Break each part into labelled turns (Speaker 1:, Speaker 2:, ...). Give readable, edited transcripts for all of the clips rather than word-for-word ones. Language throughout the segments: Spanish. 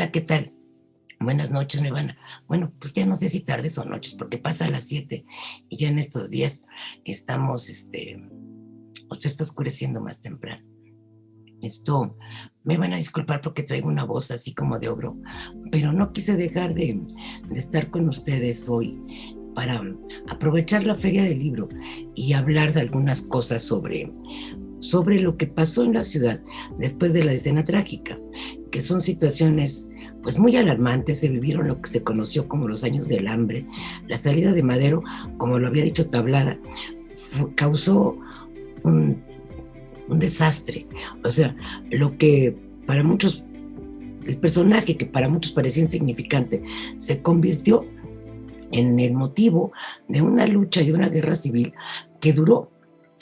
Speaker 1: Hola, ¿qué tal? Buenas noches, me van. Bueno, pues ya no sé si tardes o noches, porque pasa a las 7 y ya en estos días estamos, o se está oscureciendo más temprano. Esto, me van a disculpar porque traigo una voz así como de ogro, pero no quise dejar de estar con ustedes hoy para aprovechar la feria del libro y hablar de algunas cosas sobre lo que pasó en la ciudad después de la escena trágica, que son situaciones pues muy alarmantes. Se vivieron lo que se conoció como los años del hambre. La salida de Madero, como lo había dicho Tablada, causó un, un desastre. O sea, lo que para muchos, el personaje que para muchos parecía insignificante, se convirtió en el motivo de una lucha y de una guerra civil que duró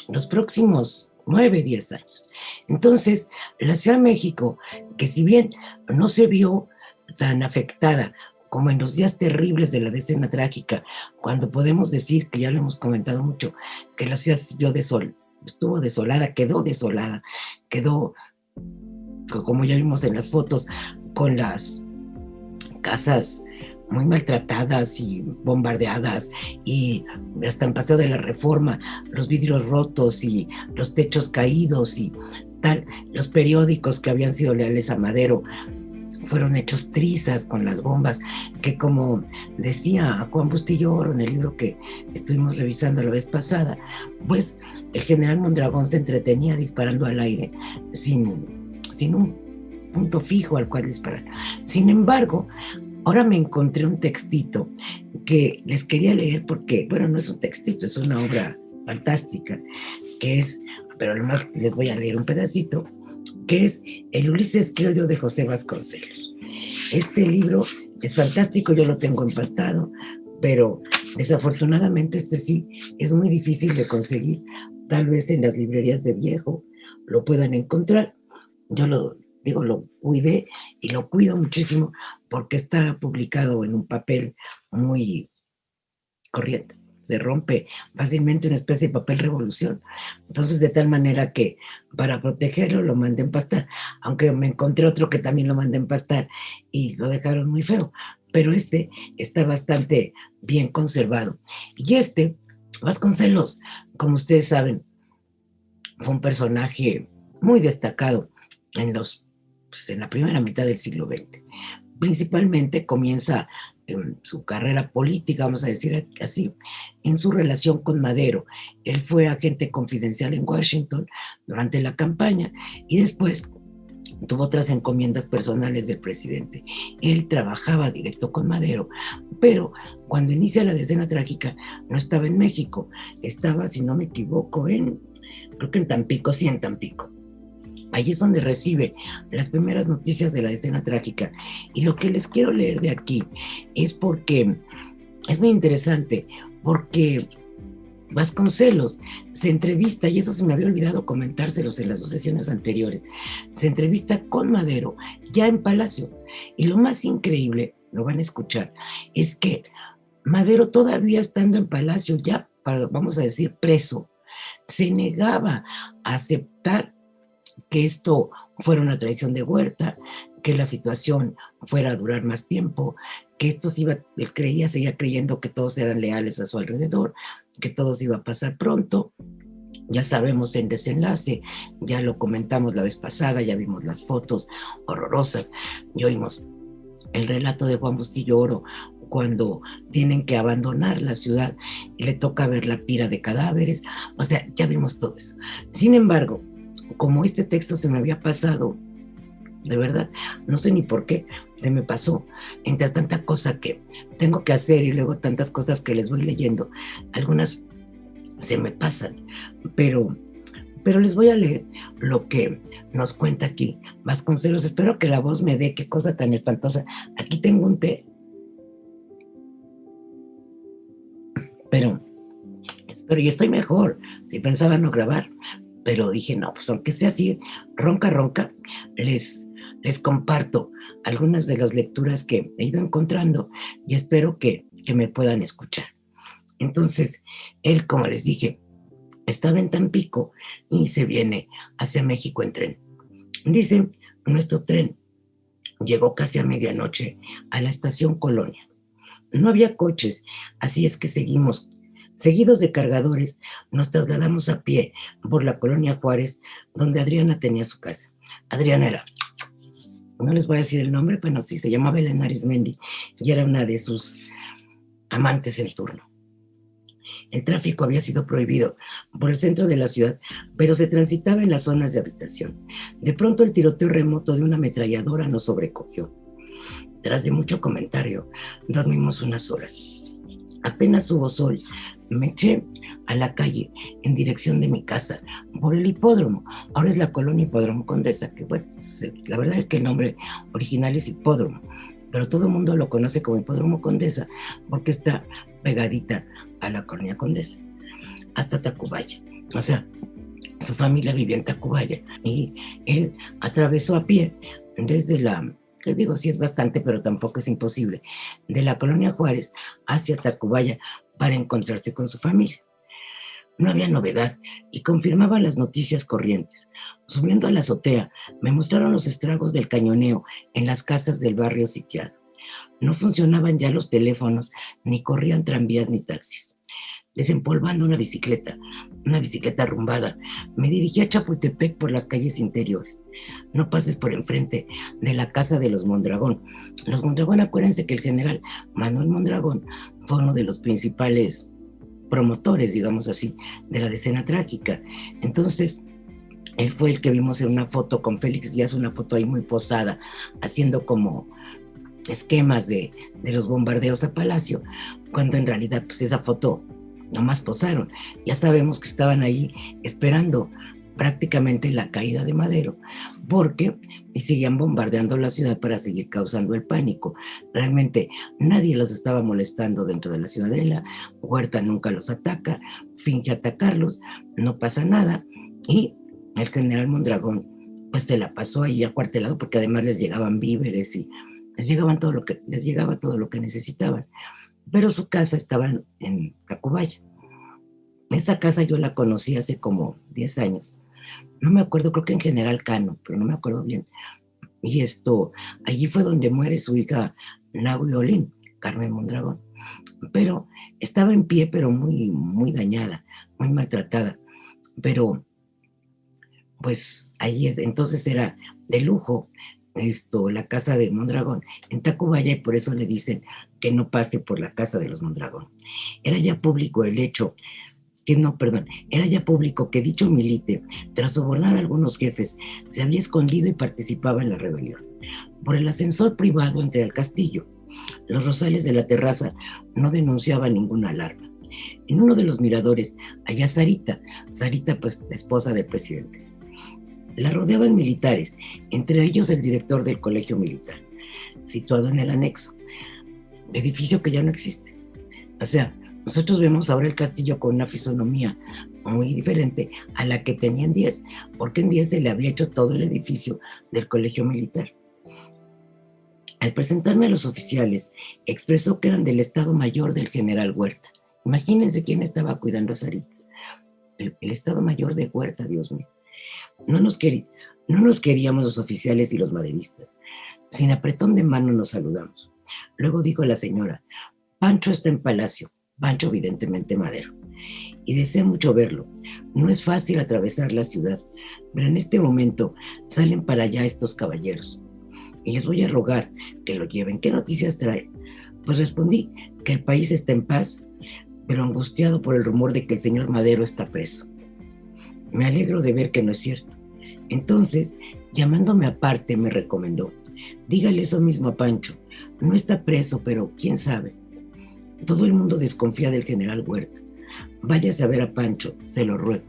Speaker 1: los próximos 9, 10 años. Entonces, la Ciudad de México, que si bien no se vio tan afectada como en los días terribles de la escena trágica, cuando podemos decir, que ya lo hemos comentado mucho, que la ciudad estuvo desolada, quedó, como ya vimos en las fotos, con las casas muy maltratadas y bombardeadas, y hasta en Paseo de la Reforma, los vidrios rotos y los techos caídos y tal. Los periódicos que habían sido leales a Madero fueron hechos trizas con las bombas, que como decía Juan Bustillo Oro en el libro que estuvimos revisando la vez pasada, pues el general Mondragón se entretenía disparando al aire sin un punto fijo al cual disparar. Sin embargo, ahora me encontré un textito que les quería leer porque, bueno, no es un textito, es una obra fantástica, que es, pero además les voy a leer un pedacito, que es El Ulises Criollo de José Vasconcelos. Este libro es fantástico, yo lo tengo empastado, pero desafortunadamente este sí es muy difícil de conseguir. Tal vez en las librerías de viejo lo puedan encontrar. Yo lo cuidé y lo cuido muchísimo porque está publicado en un papel muy corriente. Se rompe fácilmente, una especie de papel revolución. Entonces, de tal manera que para protegerlo lo mandé empastar, aunque me encontré otro que también lo mandé empastar y lo dejaron muy feo. Pero este está bastante bien conservado. Y Vasconcelos, como ustedes saben, fue un personaje muy destacado en la primera mitad del siglo XX. Principalmente comienza su carrera política, vamos a decir así, en su relación con Madero. Él fue agente confidencial en Washington durante la campaña y después tuvo otras encomiendas personales del presidente. Él trabajaba directo con Madero, pero cuando inicia la escena trágica no estaba en México, estaba, si no me equivoco, creo que en Tampico, sí, en Tampico. Ahí es donde recibe las primeras noticias de la escena trágica. Y lo que les quiero leer de aquí es porque es muy interesante, porque Vasconcelos se entrevista, y eso se me había olvidado comentárselos en las 2 sesiones anteriores, se entrevista con Madero ya en Palacio. Y lo más increíble, lo van a escuchar, es que Madero, todavía estando en Palacio, ya, vamos a decir, preso, se negaba a aceptar que esto fuera una traición de Huerta, que la situación fuera a durar más tiempo, que él seguía creyendo que todos eran leales a su alrededor, que todo se iba a pasar pronto. Ya sabemos el desenlace, ya lo comentamos la vez pasada, ya vimos las fotos horrorosas, y oímos el relato de Juan Bustillo Oro cuando tienen que abandonar la ciudad y le toca ver la pira de cadáveres. O sea, ya vimos todo eso. Sin embargo, como este texto se me había pasado, de verdad, no sé ni por qué, se me pasó, entre tanta cosa que tengo que hacer y luego tantas cosas que les voy leyendo, algunas se me pasan, pero les voy a leer lo que nos cuenta aquí Vasconcelos. Espero que la voz me dé, qué cosa tan espantosa. Aquí tengo un té, pero y estoy mejor. Si pensaba no grabar, pero dije, no, pues aunque sea así, ronca, les comparto algunas de las lecturas que he ido encontrando y espero que me puedan escuchar. Entonces, él, como les dije, estaba en Tampico y se viene hacia México en tren. Dice, nuestro tren Llegó casi a medianoche a la estación Colonia. No había coches, así es que seguidos de cargadores, nos trasladamos a pie por la colonia Juárez, donde Adriana tenía su casa. Adriana era, no les voy a decir el nombre, pero sí, se llamaba Elena Arismendi y era una de sus amantes en turno. El tráfico había sido prohibido por el centro de la ciudad, pero se transitaba en las zonas de habitación. De pronto el tiroteo remoto de una ametralladora nos sobrecogió. Tras de mucho comentario, dormimos unas horas. Apenas hubo sol, me eché a la calle en dirección de mi casa por el hipódromo. Ahora es la colonia Hipódromo Condesa, que bueno, la verdad es que el nombre original es hipódromo, pero todo el mundo lo conoce como Hipódromo Condesa porque está pegadita a la colonia Condesa, hasta Tacubaya. O sea, su familia vivía en Tacubaya y él atravesó a pie desde que digo sí es bastante, pero tampoco es imposible, de la colonia Juárez hacia Tacubaya para encontrarse con su familia. No había novedad y confirmaba las noticias corrientes. Subiendo a la azotea, me mostraron los estragos del cañoneo en las casas del barrio sitiado. No funcionaban ya los teléfonos, ni corrían tranvías ni taxis. Desempolvando una bicicleta arrumbada, me dirigí a Chapultepec por las calles interiores. No pases por enfrente de la casa de los Mondragón. Los Mondragón, acuérdense que el general Manuel Mondragón fue uno de los principales promotores, digamos así, de la decena trágica. Entonces, él fue el que vimos en una foto con Félix Díaz, una foto ahí muy posada, haciendo como esquemas de los bombardeos a Palacio, cuando en realidad pues esa foto nomás posaron. Ya sabemos que estaban ahí esperando prácticamente la caída de Madero, porque seguían bombardeando la ciudad para seguir causando el pánico. Realmente nadie los estaba molestando dentro de la ciudadela, Huerta nunca los ataca, finge atacarlos, no pasa nada, y el general Mondragón pues se la pasó ahí acuartelado, porque además les llegaban víveres y les llegaba todo lo que necesitaban. Pero su casa estaba en Tacubaya. Esa casa yo la conocí hace como 10 años. No me acuerdo, creo que en General Cano, pero no me acuerdo bien. Y allí fue donde muere su hija Nahui Olin, Carmen Mondragón. Pero estaba en pie, pero muy, muy dañada, muy maltratada. Pero, pues, allí entonces era de lujo la casa de Mondragón en Tacubaya, y por eso le dicen que no pase por la casa de los Mondragón. Era ya público que dicho milite, tras sobornar a algunos jefes, se había escondido y participaba en la rebelión. Por el ascensor privado entre el castillo, los rosales de la terraza no denunciaban ninguna alarma. En uno de los miradores, allá Sarita pues esposa del presidente. La rodeaban militares, entre ellos el director del colegio militar, situado en el anexo, edificio que ya no existe. O sea, nosotros vemos ahora el castillo con una fisonomía muy diferente a la que tenía en 10, porque en 10 se le había hecho todo el edificio del colegio militar. Al presentarme a los oficiales, expresó que eran del Estado Mayor del general Huerta. Imagínense quién estaba cuidando a Sarita. El Estado Mayor de Huerta, Dios mío. No nos queríamos los oficiales y los maderistas. Sin apretón de mano nos saludamos. Luego dijo la señora: Pancho está en Palacio. Pancho, evidentemente Madero, y desea mucho verlo. No es fácil atravesar la ciudad, pero en este momento salen para allá estos caballeros, y les voy a rogar que lo lleven. ¿Qué noticias trae? Pues respondí que el país está en paz, pero angustiado por el rumor de que el señor Madero está preso. Me alegro de ver que no es cierto. Entonces, llamándome aparte, me recomendó: dígale eso mismo a Pancho. No está preso, pero quién sabe. Todo el mundo desconfía del general Huerta. Váyase a ver a Pancho, se lo ruego.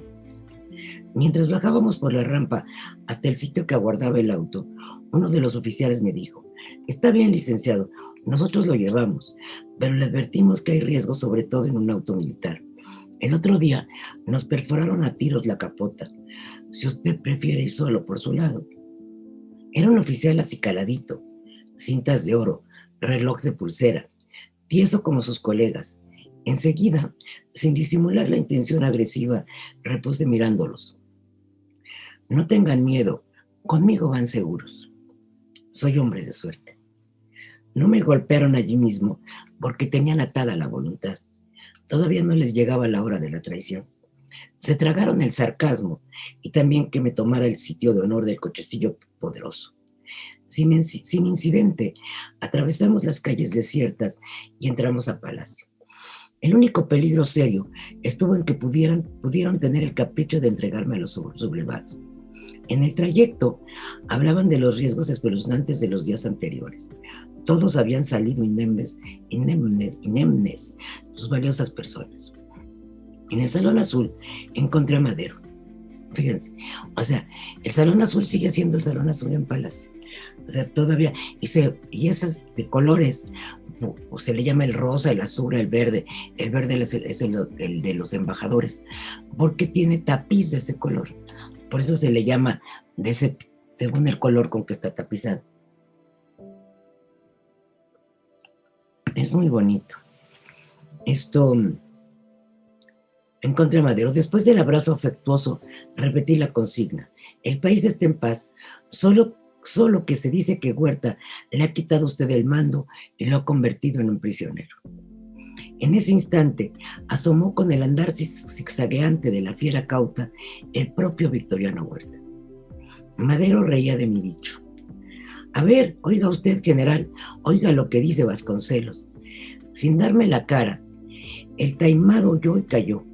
Speaker 1: Mientras bajábamos por la rampa hasta el sitio que aguardaba el auto, uno de los oficiales me dijo: está bien, licenciado, nosotros lo llevamos, pero le advertimos que hay riesgo, sobre todo en un auto militar. El otro día nos perforaron a tiros la capota. Si usted prefiere ir solo por su lado. Era un oficial acicaladito, cintas de oro, reloj de pulsera, tieso como sus colegas. Enseguida, sin disimular la intención agresiva, repuse mirándolos: no tengan miedo, conmigo van seguros. Soy hombre de suerte. No me golpearon allí mismo porque tenían atada la voluntad. Todavía no les llegaba la hora de la traición. Se tragaron el sarcasmo y también que me tomara el sitio de honor del cochecillo poderoso. Sin incidente, atravesamos las calles desiertas y entramos a Palacio. El único peligro serio estuvo en que pudieron tener el capricho de entregarme a los sublevados. En el trayecto hablaban de los riesgos espeluznantes de los días anteriores. Todos habían salido indemnes, sus valiosas personas. En el Salón Azul encontré a Madero. Fíjense, o sea, el Salón Azul sigue siendo el Salón Azul en Palacio. O sea, todavía, y esas de colores, o se le llama el rosa, el azul, el verde. El verde es el de los embajadores, porque tiene tapiz de ese color. Por eso se le llama de ese, según el color con que está tapizado. Es muy bonito. Esto, encontré a Madero. Después del abrazo afectuoso, repetí la consigna. El país está en paz. Solo que se dice que Huerta le ha quitado a usted el mando y lo ha convertido en un prisionero. En ese instante asomó con el andar zigzagueante de la fiera cauta el propio Victoriano Huerta. Madero reía de mi dicho. A ver, oiga usted, general, oiga lo que dice Vasconcelos. Sin darme la cara, el taimado oyó y cayó.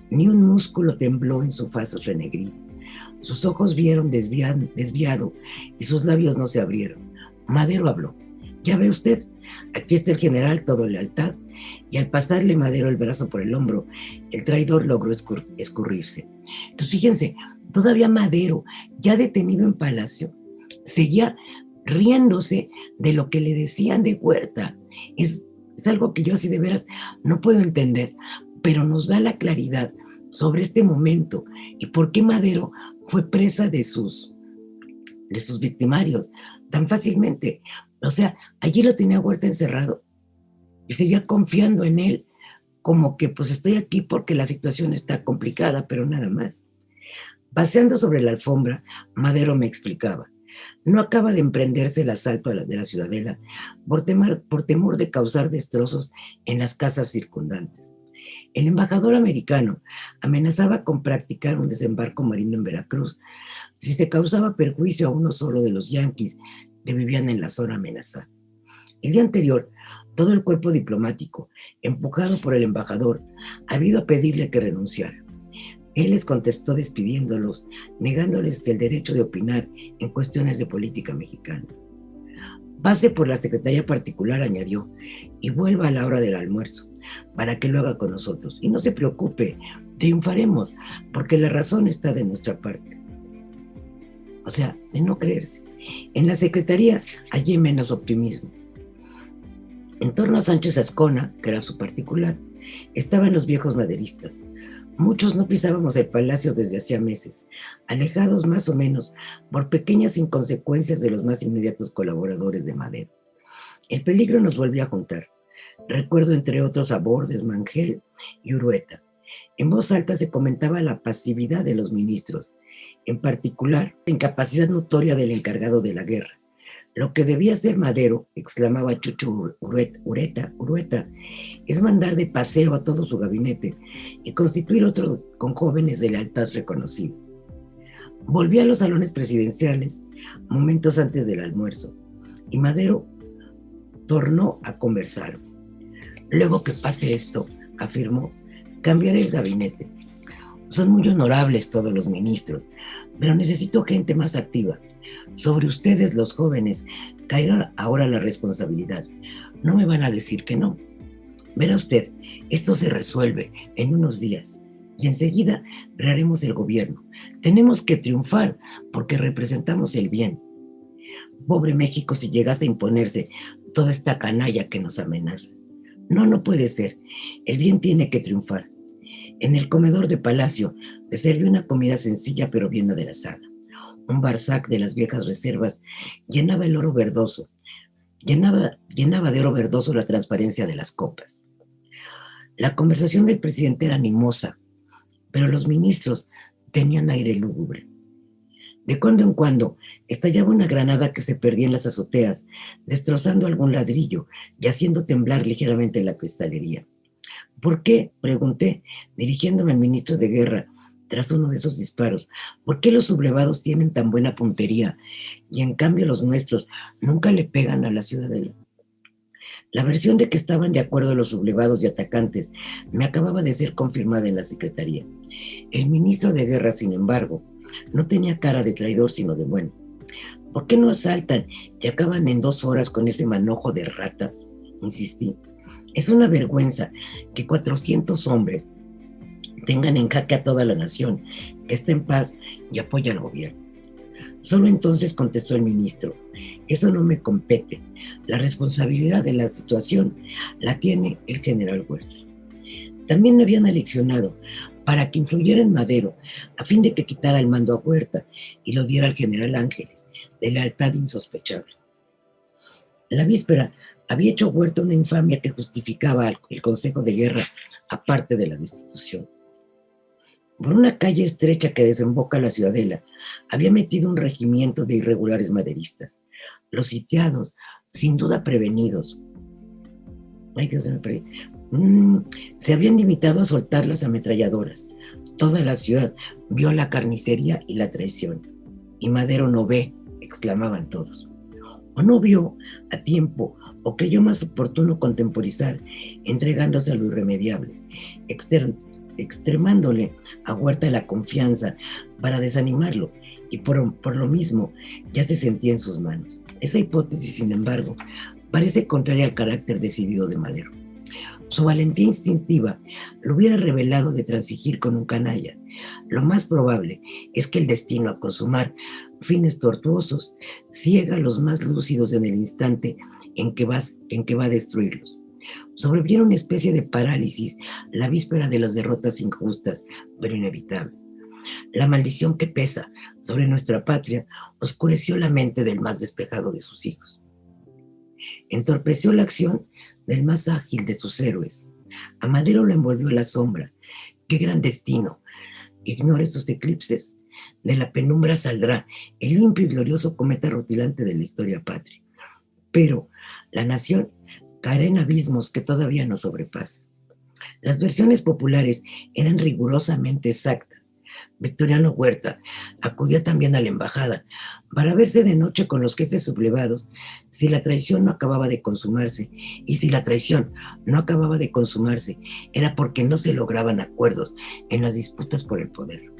Speaker 1: Ni un músculo tembló en su faz renegrido. Sus ojos vieron desviado y sus labios no se abrieron. Madero habló. Ya ve usted, aquí está el general todo lealtad, y al pasarle Madero el brazo por el hombro, el traidor logró escurrirse. Entonces fíjense, todavía Madero, ya detenido en Palacio, seguía riéndose de lo que le decían de Huerta. Es algo que yo así de veras no puedo entender, pero nos da la claridad sobre este momento y por qué Madero fue presa de sus victimarios tan fácilmente. O sea, allí lo tenía Huerta encerrado y seguía confiando en él, como que pues estoy aquí porque la situación está complicada, pero nada más. Paseando sobre la alfombra, Madero me explicaba. No acaba de emprenderse el asalto de la ciudadela por temor de causar destrozos en las casas circundantes. El embajador americano amenazaba con practicar un desembarco marino en Veracruz si se causaba perjuicio a uno solo de los yanquis que vivían en la zona amenazada. El día anterior, todo el cuerpo diplomático, empujado por el embajador, había ido a pedirle que renunciara. Él les contestó despidiéndolos, negándoles el derecho de opinar en cuestiones de política mexicana. Pase por la secretaría particular, añadió, y vuelva a la hora del almuerzo, para que lo haga con nosotros. Y no se preocupe, triunfaremos, porque la razón está de nuestra parte. O sea, de no creerse. En la secretaría hallé menos optimismo. En torno a Sánchez Azcona, que era su particular, estaban los viejos maderistas. Muchos no pisábamos el palacio desde hacía meses, alejados más o menos por pequeñas inconsecuencias de los más inmediatos colaboradores de Madero. El peligro nos volvió a juntar. Recuerdo entre otros a Bordes, Mangel y Urueta. En voz alta se comentaba la pasividad de los ministros, en particular la incapacidad notoria del encargado de la guerra. Lo que debía hacer Madero, exclamaba Chucho Urueta, es mandar de paseo a todo su gabinete y constituir otro con jóvenes de lealtad reconocido. Volví a los salones presidenciales momentos antes del almuerzo y Madero tornó a conversar. Luego que pase esto, afirmó, cambiaré el gabinete. Son muy honorables todos los ministros, pero necesito gente más activa. Sobre ustedes, los jóvenes, caerá ahora la responsabilidad. No me van a decir que no. Verá usted, esto se resuelve en unos días y enseguida reharemos el gobierno. Tenemos que triunfar porque representamos el bien. Pobre México si llegase a imponerse toda esta canalla que nos amenaza. No puede ser. El bien tiene que triunfar. En el comedor de Palacio le sirvió una comida sencilla pero bien aderezada. Un Barsac de las viejas reservas llenaba de oro verdoso la transparencia de las copas. La conversación del presidente era animosa, pero los ministros tenían aire lúgubre. De cuando en cuando estallaba una granada que se perdía en las azoteas, destrozando algún ladrillo y haciendo temblar ligeramente la cristalería. ¿Por qué?, pregunté, dirigiéndome al ministro de Guerra tras uno de esos disparos. ¿Por qué los sublevados tienen tan buena puntería y en cambio los nuestros nunca le pegan a la ciudadela? La versión de que estaban de acuerdo los sublevados y atacantes me acababa de ser confirmada en la Secretaría. El ministro de Guerra, sin embargo, no tenía cara de traidor, sino de bueno. ¿Por qué no asaltan y acaban en 2 horas con ese manojo de ratas? Insistí. Es una vergüenza que 400 hombres tengan en jaque a toda la nación, que está en paz y apoya al gobierno. Solo entonces contestó el ministro: eso no me compete. La responsabilidad de la situación la tiene el general Huerta. También me habían aleccionado para que influyera en Madero, a fin de que quitara el mando a Huerta y lo diera al general Ángeles, de lealtad insospechable. La víspera había hecho Huerta una infamia que justificaba el Consejo de Guerra, aparte de la destitución. Por una calle estrecha que desemboca a la ciudadela, había metido un regimiento de irregulares maderistas. Los sitiados, sin duda prevenidos, ay Dios me perdí, se habían limitado a soltar las ametralladoras. Toda la ciudad vio la carnicería y la traición. Y Madero no ve, exclamaban todos. O no vio a tiempo, o creyó más oportuno contemporizar, entregándose a lo irremediable, extremándole a Huerta la confianza para desanimarlo, y por lo mismo ya se sentía en sus manos. Esa hipótesis, sin embargo, parece contraria al carácter decidido de Madero. Su valentía instintiva lo hubiera revelado de transigir con un canalla. Lo más probable es que el destino a consumar fines tortuosos ciega a los más lúcidos en el instante en que va a destruirlos. Sobreviene una especie de parálisis la víspera de las derrotas injustas, pero inevitables. La maldición que pesa sobre nuestra patria oscureció la mente del más despejado de sus hijos. Entorpeció la acción del más ágil de sus héroes. A Madero lo envolvió la sombra. ¡Qué gran destino! Ignore sus eclipses. De la penumbra saldrá el limpio y glorioso cometa rutilante de la historia patria. Pero la nación caerá en abismos que todavía no sobrepasan. Las versiones populares eran rigurosamente exactas. Victoriano Huerta acudió también a la embajada para verse de noche con los jefes sublevados si la traición no acababa de consumarse, y si la traición no acababa de consumarse era porque no se lograban acuerdos en las disputas por el poder.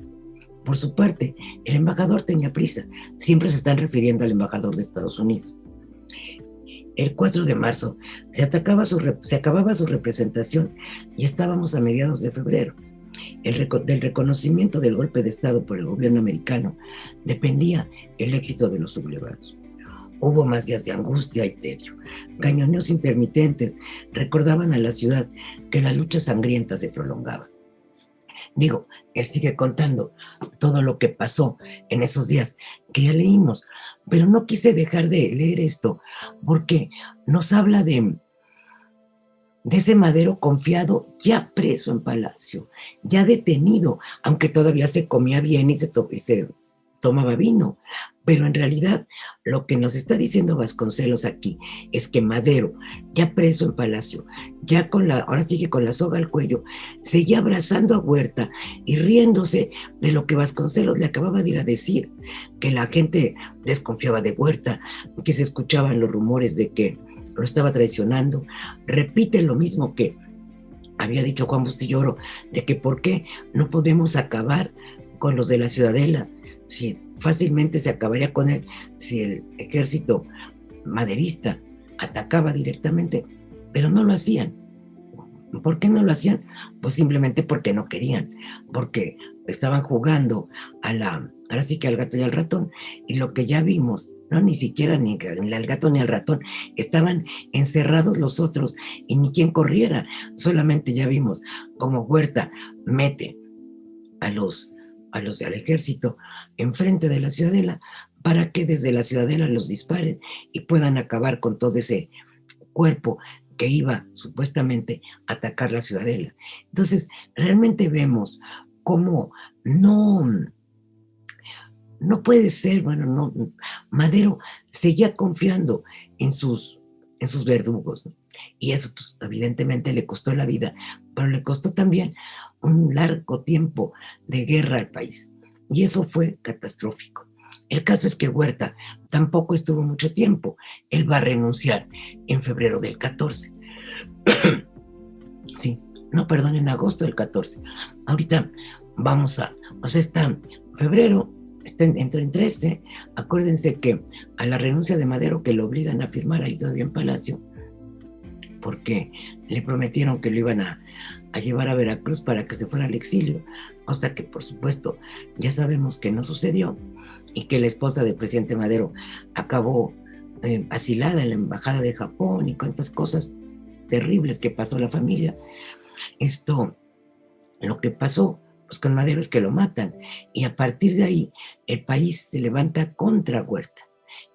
Speaker 1: Por su parte, el embajador tenía prisa. Siempre se están refiriendo al embajador de Estados Unidos. El 4 de marzo se acababa su representación y estábamos a mediados de febrero. Del reconocimiento del golpe de Estado por el gobierno americano dependía el éxito de los sublevados. Hubo más días de angustia y tedio. Cañoneos intermitentes recordaban a la ciudad que la lucha sangrienta se prolongaba. Digo, él sigue contando todo lo que pasó en esos días que ya leímos, pero no quise dejar de leer esto porque nos habla de ese Madero confiado, ya preso en Palacio, ya detenido, aunque todavía se comía bien y se tomaba vino. Pero en realidad lo que nos está diciendo Vasconcelos aquí es que Madero, ya preso en Palacio, ya ahora sigue con la soga al cuello, seguía abrazando a Huerta y riéndose de lo que Vasconcelos le acababa de ir a decir, que la gente desconfiaba de Huerta, que se escuchaban los rumores de que lo estaba traicionando. Repite lo mismo que había dicho Juan Bustillo, de que por qué no podemos acabar con los de la Ciudadela, si fácilmente se acabaría con él si el ejército maderista atacaba directamente, pero no lo hacían. ¿Por qué no lo hacían? Pues simplemente porque no querían, porque estaban jugando ahora sí que al gato y al ratón, y lo que ya vimos, no, ni siquiera ni al gato ni al ratón, estaban encerrados los otros y ni quien corriera. Solamente ya vimos cómo Huerta mete a los del ejército enfrente de la Ciudadela para que desde la Ciudadela los disparen y puedan acabar con todo ese cuerpo que iba supuestamente a atacar la Ciudadela. Entonces, realmente vemos cómo no puede ser, bueno, no, Madero seguía confiando en sus verdugos, ¿no? Y eso, pues, evidentemente le costó la vida, pero le costó también un largo tiempo de guerra al país. Y eso fue catastrófico. El caso es que Huerta tampoco estuvo mucho tiempo. Él va a renunciar en febrero del 14. Sí, no, perdón, en agosto del 14. Ahorita vamos a, o sea, está febrero, entra en 13. Acuérdense que a la renuncia de Madero, que lo obligan a firmar ahí todavía en Palacio, porque le prometieron que lo iban a llevar a Veracruz para que se fuera al exilio, cosa que por supuesto ya sabemos que no sucedió, y que la esposa del presidente Madero acabó asilada en la embajada de Japón y cuantas cosas terribles que pasó la familia. Esto, lo que pasó pues con Madero es que lo matan, y a partir de ahí el país se levanta contra Huerta.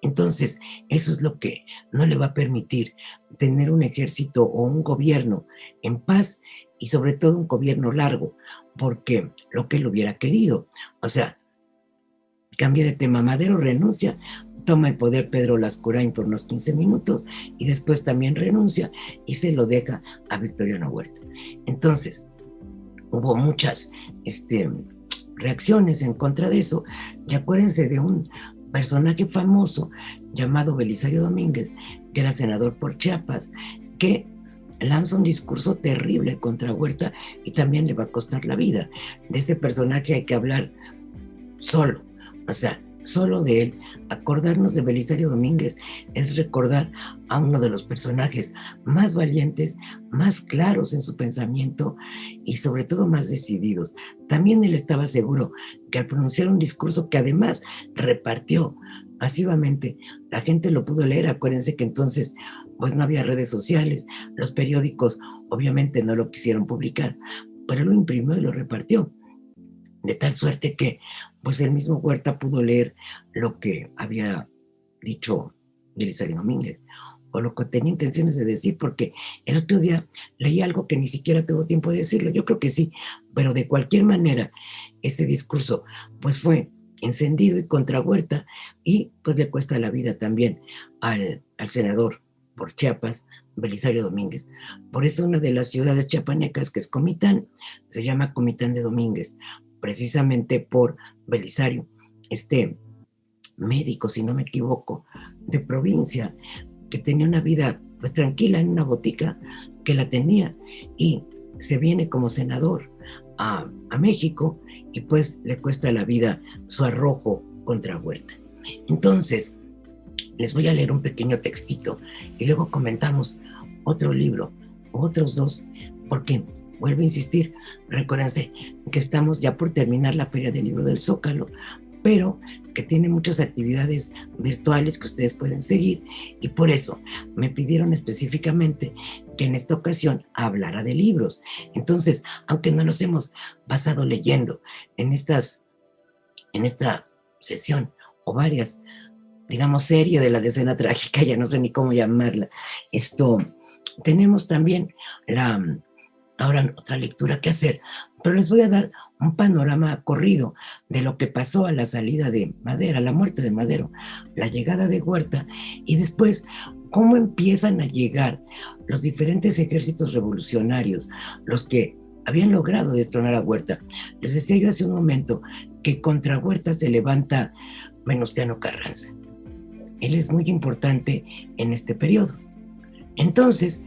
Speaker 1: Entonces, eso es lo que no le va a permitir tener un ejército o un gobierno en paz, y sobre todo un gobierno largo, porque lo que él hubiera querido, o sea, cambia de tema, Madero renuncia, toma el poder Pedro Lascurain por unos 15 minutos y después también renuncia y se lo deja a Victoriano Huerta. Entonces, hubo muchas reacciones en contra de eso, y acuérdense de un personaje famoso llamado Belisario Domínguez, que era senador por Chiapas, que lanza un discurso terrible contra Huerta y también le va a costar la vida. De este personaje hay que hablar solo, o sea, solo de él. Acordarnos de Belisario Domínguez es recordar a uno de los personajes más valientes, más claros en su pensamiento y sobre todo más decididos. También él estaba seguro que al pronunciar un discurso que además repartió masivamente, la gente lo pudo leer. Acuérdense que entonces pues no había redes sociales, los periódicos obviamente no lo quisieron publicar, pero lo imprimió y lo repartió, de tal suerte que pues el mismo Huerta pudo leer lo que había dicho Belisario Domínguez, o lo que tenía intenciones de decir, porque el otro día leí algo que ni siquiera tuvo tiempo de decirlo. Yo creo que sí, pero de cualquier manera ese discurso pues fue encendido y contra Huerta, y pues le cuesta la vida también al senador por Chiapas, Belisario Domínguez. Por eso una de las ciudades chiapanecas, que es Comitán, se llama Comitán de Domínguez, precisamente por Belisario, este médico, si no me equivoco, de provincia, que tenía una vida pues tranquila en una botica, que la tenía, y se viene como senador a México, y pues le cuesta la vida su arrojo contra Huerta. Entonces, les voy a leer un pequeño textito y luego comentamos otro libro, otros dos, porque vuelvo a insistir, recuérdense que estamos ya por terminar la Feria del Libro del Zócalo, pero que tiene muchas actividades virtuales que ustedes pueden seguir, y por eso me pidieron específicamente que en esta ocasión hablara de libros. Entonces, aunque no los hemos pasado leyendo en esta sesión o varias, digamos, serie de la decena trágica, ya no sé ni cómo llamarla, tenemos también ahora otra lectura que hacer, pero les voy a dar un panorama corrido de lo que pasó a la salida de Madero, la muerte de Madero, la llegada de Huerta, y después cómo empiezan a llegar los diferentes ejércitos revolucionarios, los que habían logrado destronar a Huerta. Les decía yo hace un momento que contra Huerta se levanta Venustiano Carranza. Él es muy importante en este periodo. Entonces,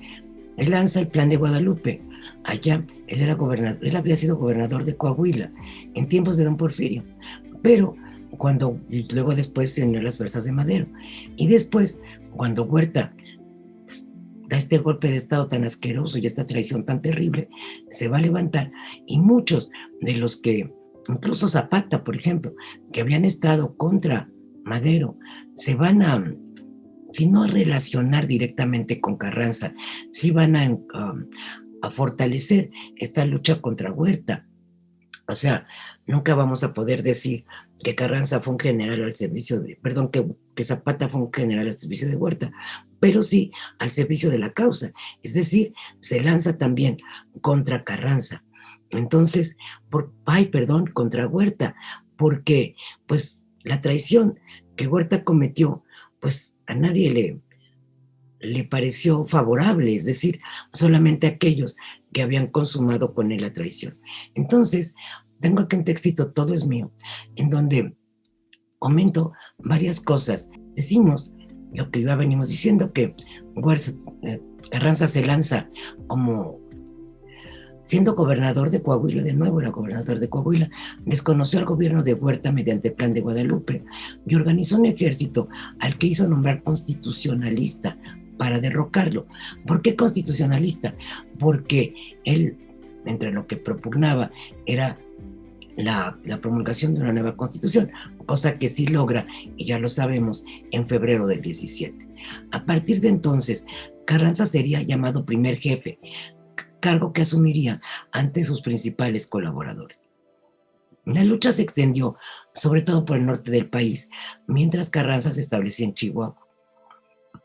Speaker 1: él lanza el Plan de Guadalupe. Allá, él había sido gobernador de Coahuila en tiempos de don Porfirio, pero luego después se unió a las fuerzas de Madero. Y después, cuando Huerta pues, da este golpe de estado tan asqueroso y esta traición tan terrible, se va a levantar, y muchos de los que, incluso Zapata, por ejemplo, que habían estado contra Madero, se van si no a relacionar directamente con Carranza, sí van a fortalecer esta lucha contra Huerta. O sea, nunca vamos a poder decir que Carranza fue un general al servicio que Zapata fue un general al servicio de Huerta, pero sí al servicio de la causa. Es decir, se lanza también contra Carranza. Entonces, contra Huerta, porque pues La traición que Huerta cometió, pues a nadie le pareció favorable, es decir, solamente a aquellos que habían consumado con él la traición. Entonces, tengo aquí un textito, Todo es mío, en donde comento varias cosas. Decimos lo que ya venimos diciendo, que Huerta, Carranza se lanza como siendo gobernador de Coahuila, de nuevo era gobernador de Coahuila, desconoció al gobierno de Huerta mediante el Plan de Guadalupe y organizó un ejército al que hizo nombrar constitucionalista para derrocarlo. ¿Por qué constitucionalista? Porque él, entre lo que propugnaba, era la promulgación de una nueva constitución, cosa que sí logra, y ya lo sabemos, en febrero del 17. A partir de entonces, Carranza sería llamado primer jefe, cargo que asumiría ante sus principales colaboradores. La lucha se extendió sobre todo por el norte del país, mientras Carranza se establecía en Chihuahua.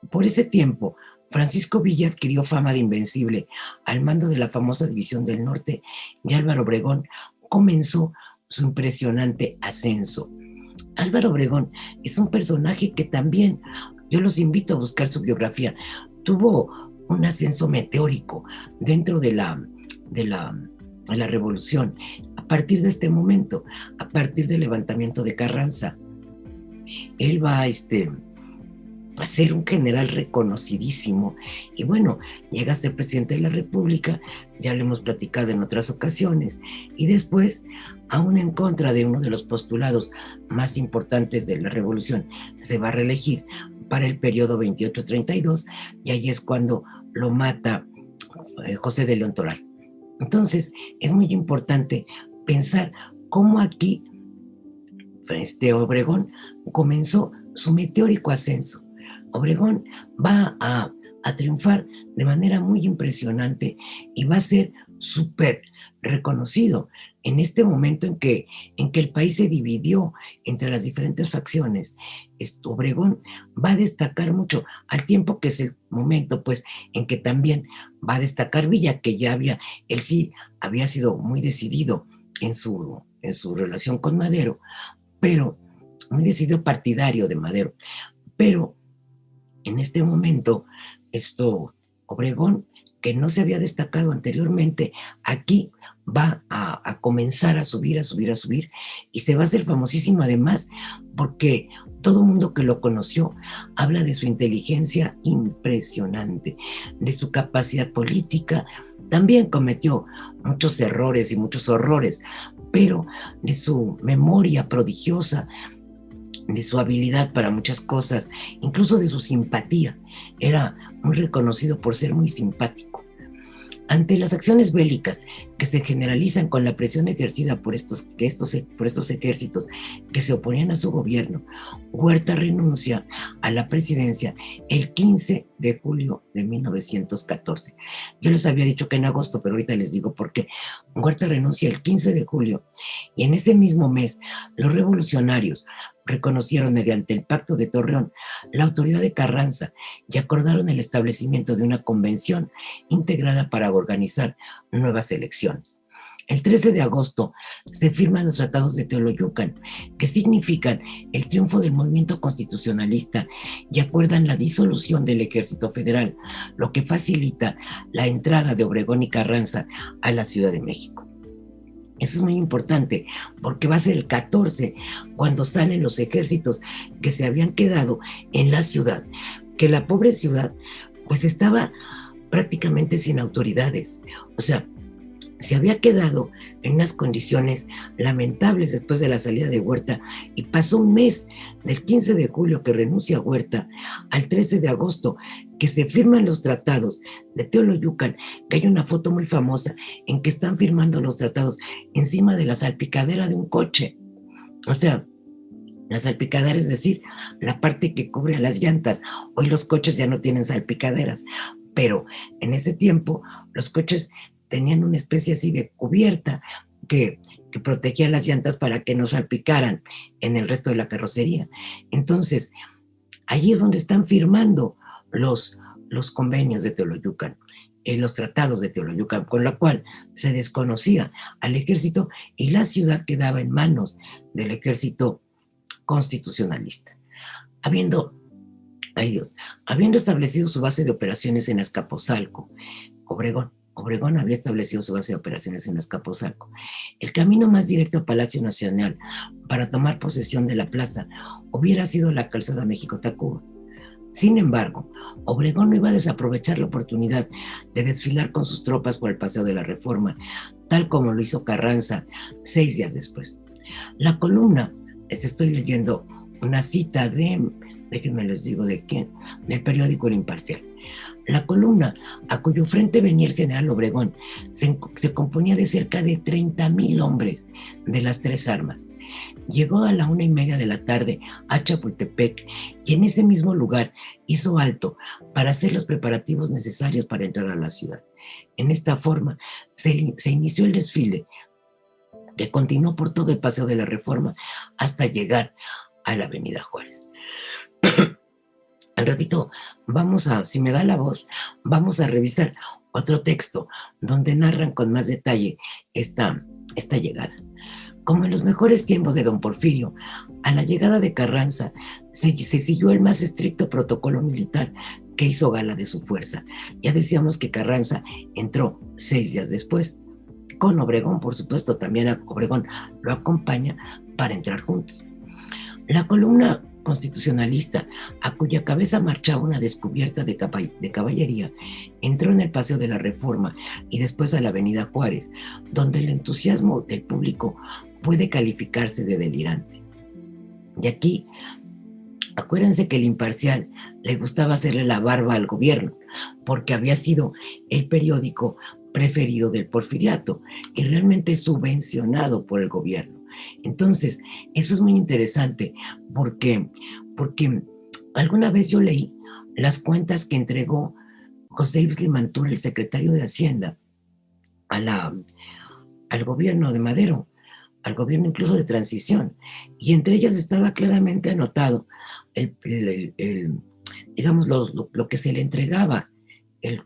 Speaker 1: Por ese tiempo, Francisco Villa adquirió fama de invencible al mando de la famosa División del Norte y Álvaro Obregón comenzó su impresionante ascenso. Álvaro Obregón es un personaje que también, yo los invito a buscar su biografía, tuvo un ascenso meteórico dentro de la revolución. A partir de este momento, a partir del levantamiento de Carranza, él va a ser un general reconocidísimo y bueno, llega a ser presidente de la República, ya lo hemos platicado en otras ocasiones, y después, aún en contra de uno de los postulados más importantes de la revolución, se va a reelegir para el periodo 28-32 y ahí es cuando lo mata José de León Toral. Entonces, es muy importante pensar cómo aquí Obregón comenzó su meteórico ascenso. Obregón va a triunfar de manera muy impresionante y va a ser súper reconocido en este momento en que el país se dividió entre las diferentes facciones. Obregón va a destacar mucho, al tiempo que es el momento pues en que también va a destacar Villa, que ya él sí había sido muy decidido en su relación con Madero, pero muy decidido partidario de Madero, pero en este momento, Obregón, que no se había destacado anteriormente, aquí va a comenzar a subir, y se va a hacer famosísimo además, porque todo mundo que lo conoció habla de su inteligencia impresionante, de su capacidad política. También cometió muchos errores y muchos horrores, pero de su memoria prodigiosa, de su habilidad para muchas cosas, incluso de su simpatía. Era muy reconocido por ser muy simpático. Ante las acciones bélicas que se generalizan con la presión ejercida por estos ejércitos que se oponían a su gobierno, Huerta renuncia a la presidencia el 15 de julio de 1914. Yo les había dicho que en agosto, pero ahorita les digo por qué. Huerta renuncia el 15 de julio y en ese mismo mes los revolucionarios reconocieron mediante el Pacto de Torreón la autoridad de Carranza y acordaron el establecimiento de una convención integrada para organizar nuevas elecciones. El 13 de agosto se firman los tratados de Teoloyucan, que significan el triunfo del movimiento constitucionalista y acuerdan la disolución del Ejército Federal, lo que facilita la entrada de Obregón y Carranza a la Ciudad de México. Eso es muy importante porque va a ser el 14 cuando salen los ejércitos que se habían quedado en la ciudad, que la pobre ciudad pues estaba prácticamente sin autoridades. O sea, se había quedado en unas condiciones lamentables después de la salida de Huerta y pasó un mes, del 15 de julio que renuncia a Huerta al 13 de agosto que se firman los tratados de Teoloyucan, que hay una foto muy famosa en que están firmando los tratados encima de la salpicadera de un coche. O sea, la salpicadera es decir, la parte que cubre a las llantas. Hoy los coches ya no tienen salpicaderas, pero en ese tiempo los coches tenían una especie así de cubierta que protegía las llantas para que no salpicaran en el resto de la carrocería. Entonces, ahí es donde están firmando los convenios de Teoloyucan, los tratados de Teoloyucan, con lo cual se desconocía al ejército y la ciudad quedaba en manos del ejército constitucionalista. Habiendo, ay Dios, habiendo establecido su base de operaciones en Azcapotzalco, Obregón había establecido su base de operaciones en Azcapotzalco. El camino más directo a Palacio Nacional para tomar posesión de la plaza hubiera sido la calzada México-Tacuba. Sin embargo, Obregón no iba a desaprovechar la oportunidad de desfilar con sus tropas por el Paseo de la Reforma, tal como lo hizo Carranza 6 días después. La columna, estoy leyendo una cita déjenme les digo de quién, del periódico El Imparcial. La columna, a cuyo frente venía el general Obregón, se componía de cerca de 30,000 hombres de las tres armas. Llegó a la 1:30 de la tarde a Chapultepec y en ese mismo lugar hizo alto para hacer los preparativos necesarios para entrar a la ciudad. En esta forma se inició el desfile que continuó por todo el Paseo de la Reforma hasta llegar a la Avenida Juárez. Al ratito si me da la voz, vamos a revisar otro texto donde narran con más detalle esta llegada. Como en los mejores tiempos de don Porfirio, a la llegada de Carranza se siguió el más estricto protocolo militar que hizo gala de su fuerza. Ya decíamos que Carranza entró 6 días después. Con Obregón, por supuesto, también Obregón lo acompaña para entrar juntos. La columna constitucionalista, a cuya cabeza marchaba una descubierta de caballería, entró en el Paseo de la Reforma y después a la Avenida Juárez, donde el entusiasmo del público puede calificarse de delirante. Y aquí, acuérdense que El Imparcial le gustaba hacerle la barba al gobierno, porque había sido el periódico preferido del porfiriato y realmente subvencionado por el gobierno. Entonces, eso es muy interesante porque alguna vez yo leí las cuentas que entregó José Ives Limantur, el secretario de Hacienda, al gobierno de Madero, al gobierno incluso de transición, y entre ellas estaba claramente anotado digamos, lo que se le entregaba, el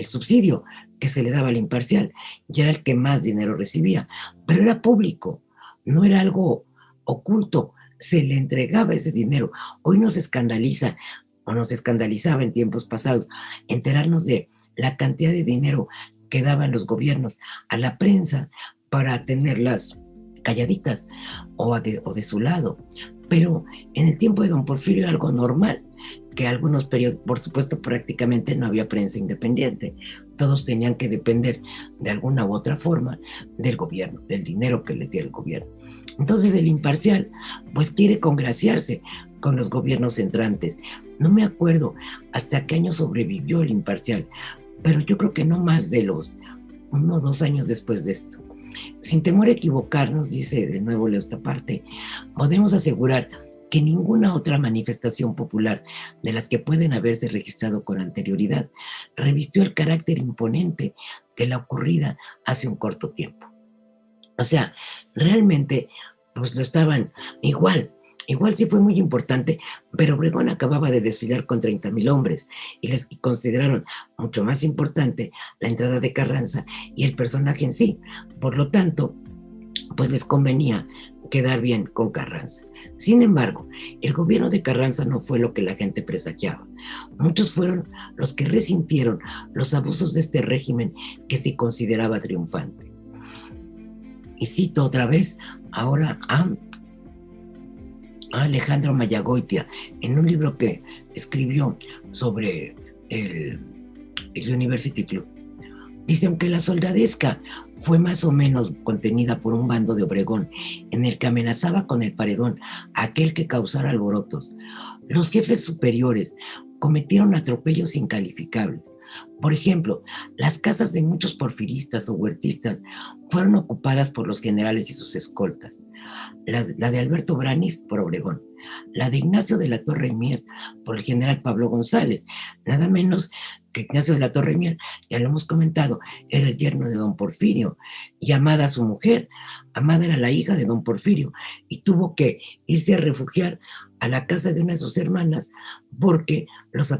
Speaker 1: subsidio que se le daba al Imparcial, y era el que más dinero recibía, pero era público, no era algo oculto, se le entregaba ese dinero. Hoy nos escandaliza, o nos escandalizaba en tiempos pasados, enterarnos de la cantidad de dinero que daban los gobiernos a la prensa para tenerlas calladitas o de su lado. Pero en el tiempo de don Porfirio era algo normal, que algunos periodos, por supuesto, prácticamente no había prensa independiente. Todos tenían que depender de alguna u otra forma del gobierno, del dinero que les diera el gobierno. Entonces el Imparcial, pues quiere congraciarse con los gobiernos entrantes. No me acuerdo hasta qué año sobrevivió el Imparcial, pero yo creo que no más de los 1 o 2 años después de esto. Sin temor a equivocarnos, dice de nuevo Leo esta parte, podemos asegurar que ninguna otra manifestación popular de las que pueden haberse registrado con anterioridad revistió el carácter imponente de la ocurrida hace un corto tiempo. O sea, realmente, pues lo estaban igual sí fue muy importante, pero Obregón acababa de desfilar con 30,000 hombres y les consideraron mucho más importante la entrada de Carranza y el personaje en sí. Por lo tanto, pues les convenía quedar bien con Carranza. Sin embargo, el gobierno de Carranza no fue lo que la gente presagiaba. Muchos fueron los que resintieron los abusos de este régimen que se consideraba triunfante. Y cito otra vez ahora a Alejandro Mayagoitia en un libro que escribió sobre el University Club. Dice, aunque la soldadesca fue más o menos contenida por un bando de Obregón en el que amenazaba con el paredón a aquel que causara alborotos, los jefes superiores cometieron atropellos incalificables. Por ejemplo, las casas de muchos porfiristas o huertistas fueron ocupadas por los generales y sus escoltas. La de Alberto Braniff por Obregón, la de Ignacio de la Torre y Mier por el general Pablo González, nada menos que Ignacio de la Torre y Mier, ya lo hemos comentado, era el yerno de don Porfirio, y Amada su mujer. Amada era la hija de don Porfirio, y tuvo que irse a refugiar a la casa de una de sus hermanas porque los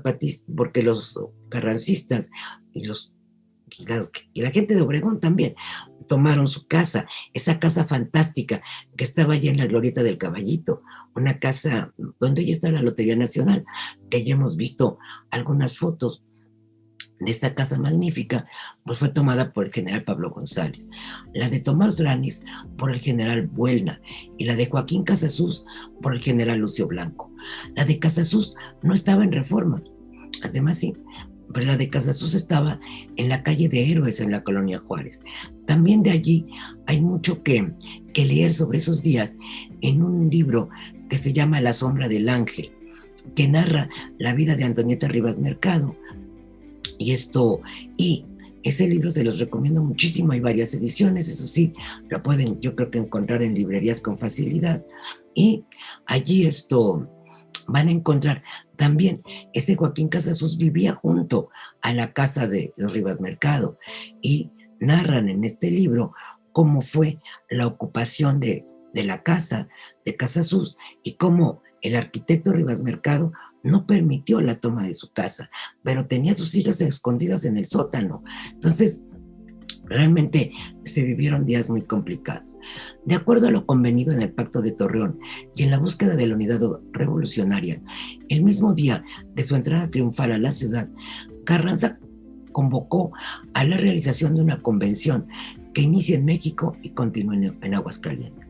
Speaker 1: carrancistas y los y la gente de Obregón también tomaron su casa, esa casa fantástica que estaba allá en la Glorieta del Caballito, una casa donde ya está la Lotería Nacional, que ya hemos visto algunas fotos de esta casa magnífica, pues fue tomada por el general Pablo González. La de Tomás Braniff por el general Buelna y la de Joaquín Casasus por el general Lucio Blanco. La de Casasus no estaba en Reforma, además sí, pero la de Casasus estaba en la calle de Héroes en la colonia Juárez. También de allí hay mucho que leer sobre esos días en un libro que se llama La sombra del ángel, que narra la vida de Antonieta Rivas Mercado. Y ese libro se los recomiendo muchísimo, hay varias ediciones, eso sí, lo pueden yo creo que encontrar en librerías con facilidad. Y allí van a encontrar también, ese Joaquín Casasus vivía junto a la casa de los Rivas Mercado y narran en este libro cómo fue la ocupación de la casa de Casasus y cómo el arquitecto Rivas Mercado no permitió la toma de su casa, pero tenía a sus hijas escondidas en el sótano. Entonces, realmente se vivieron días muy complicados. De acuerdo a lo convenido en el Pacto de Torreón y en la búsqueda de la unidad revolucionaria, el mismo día de su entrada triunfal a la ciudad, Carranza convocó a la realización de una convención que inicia en México y continúa en Aguascalientes.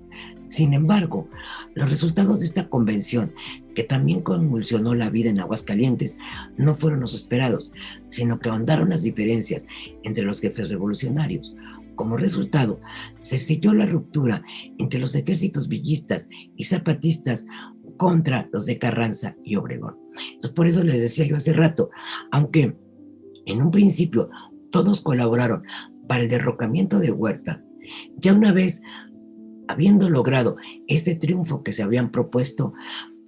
Speaker 1: Sin embargo, los resultados de esta convención, que también convulsionó la vida en Aguascalientes, no fueron los esperados, sino que ahondaron las diferencias entre los jefes revolucionarios. Como resultado, se selló la ruptura entre los ejércitos villistas y zapatistas contra los de Carranza y Obregón. Entonces, por eso les decía yo hace rato, aunque en un principio todos colaboraron para el derrocamiento de Huerta, ya una vez habiendo logrado ese triunfo que se habían propuesto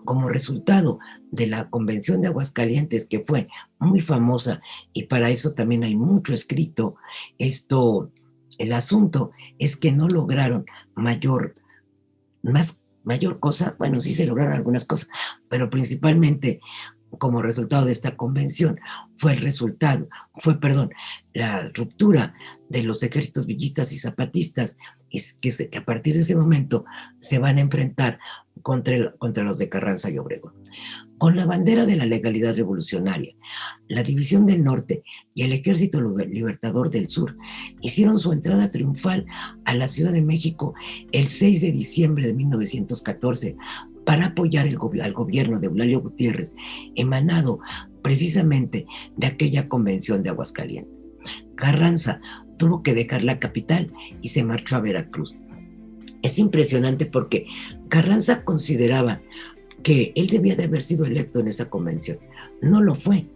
Speaker 1: como resultado de la Convención de Aguascalientes, que fue muy famosa y para eso también hay mucho escrito, el asunto es que no lograron mayor cosa, bueno, sí se lograron algunas cosas, pero principalmente como resultado de esta convención fue la ruptura de los ejércitos villistas y zapatistas, y que a partir de ese momento se van a enfrentar contra los de Carranza y Obregón. Con la bandera de la legalidad revolucionaria, la División del Norte y el Ejército Libertador del Sur hicieron su entrada triunfal a la Ciudad de México el 6 de diciembre de 1914 para apoyar al gobierno de Eulalio Gutiérrez, emanado precisamente de aquella convención de Aguascalientes. Carranza tuvo que dejar la capital y se marchó a Veracruz. Es impresionante porque Carranza consideraba que él debía de haber sido electo en esa convención. No lo fue.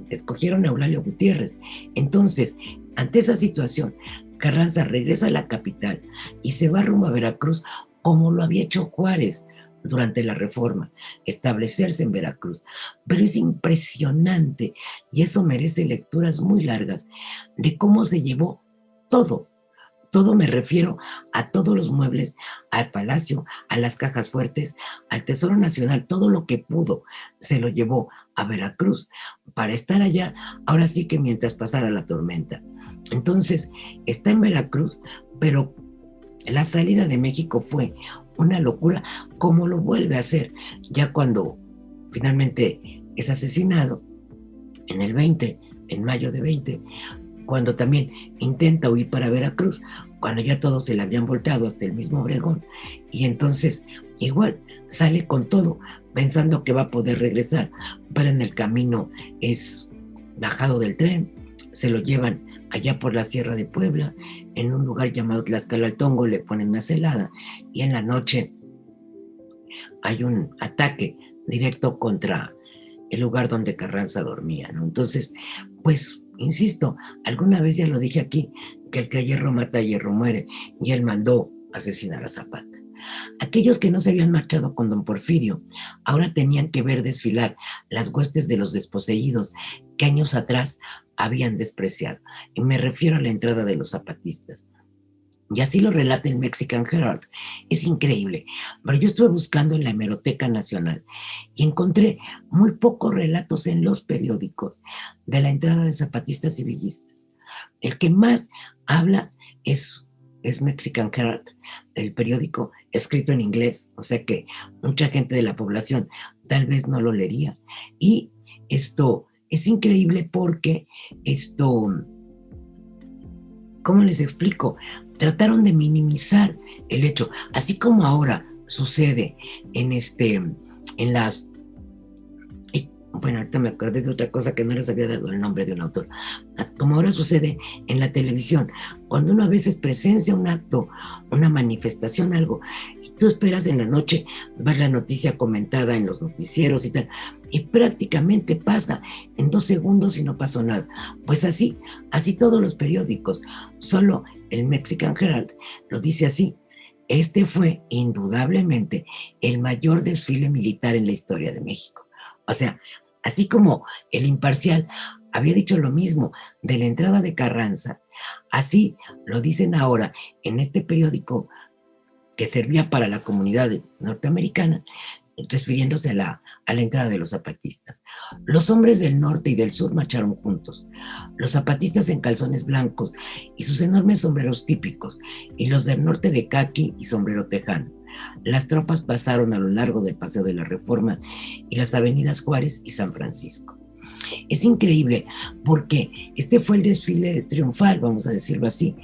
Speaker 1: Escogieron a Eulalio Gutiérrez. Entonces, ante esa situación, Carranza regresa a la capital y se va rumbo a Veracruz como lo había hecho Juárez durante la Reforma, establecerse en Veracruz. Pero es impresionante, y eso merece lecturas muy largas, de cómo se llevó todo. Todo me refiero a todos los muebles, al palacio, a las cajas fuertes, al Tesoro Nacional, todo lo que pudo se lo llevó a Veracruz para estar allá, ahora sí que mientras pasara la tormenta. Entonces, está en Veracruz, pero la salida de México fue una locura, como lo vuelve a hacer ya cuando finalmente es asesinado en mayo de 20, cuando también intenta huir para Veracruz, cuando ya todos se le habían volteado hasta el mismo Obregón, y entonces igual sale con todo, pensando que va a poder regresar, pero en el camino es bajado del tren, se lo llevan allá por la Sierra de Puebla, en un lugar llamado Tlaxcalaltongo, le ponen una celada, y en la noche hay un ataque directo contra el lugar donde Carranza dormía, ¿no? Entonces, pues, insisto, alguna vez ya lo dije aquí, que el que a hierro mata, a hierro muere, y él mandó asesinar a Zapata. Aquellos que no se habían marchado con don Porfirio, ahora tenían que ver desfilar las huestes de los desposeídos que años atrás habían despreciado. Y me refiero a la entrada de los zapatistas. Y así lo relata el Mexican Herald. Es increíble. Pero yo estuve buscando en la Hemeroteca Nacional y encontré muy pocos relatos en los periódicos de la entrada de zapatistas y villistas. El que más habla es Mexican Herald, el periódico escrito en inglés, o sea que mucha gente de la población tal vez no lo leería. Y esto es increíble porque esto, ¿cómo les explico? Trataron de minimizar el hecho, así como ahora sucede en las, bueno, ahorita me acordé de otra cosa que no les había dado el nombre de un autor, como ahora sucede en la televisión, cuando uno a veces presencia un acto, una manifestación, algo, y tú esperas en la noche ver la noticia comentada en los noticieros y tal, y prácticamente pasa en 2 segundos y no pasó nada. Pues así todos los periódicos, solo el Mexican Herald lo dice así: este fue indudablemente el mayor desfile militar en la historia de México. O sea, así como el Imparcial había dicho lo mismo de la entrada de Carranza, así lo dicen ahora en este periódico que servía para la comunidad norteamericana, refiriéndose a la entrada de los zapatistas. Los hombres del norte y del sur marcharon juntos, los zapatistas en calzones blancos y sus enormes sombreros típicos, y los del norte de caqui y sombrero tejano. Las tropas pasaron a lo largo del Paseo de la Reforma y las avenidas Juárez y San Francisco. Es increíble porque este fue el desfile triunfal, vamos a decirlo así,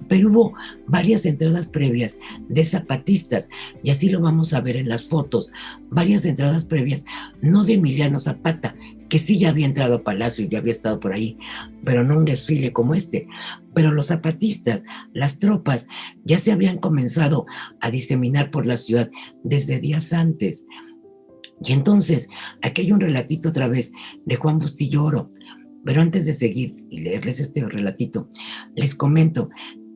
Speaker 1: pero hubo varias entradas previas de zapatistas, y así lo vamos a ver en las fotos, varias entradas previas, no de Emiliano Zapata, que sí ya había entrado a Palacio y ya había estado por ahí, pero no un desfile como este. Pero los zapatistas, las tropas, ya se habían comenzado a diseminar por la ciudad desde días antes. Y entonces, aquí hay un relatito otra vez de Juan Bustillo Oro. Pero antes de seguir y leerles este relatito, les comento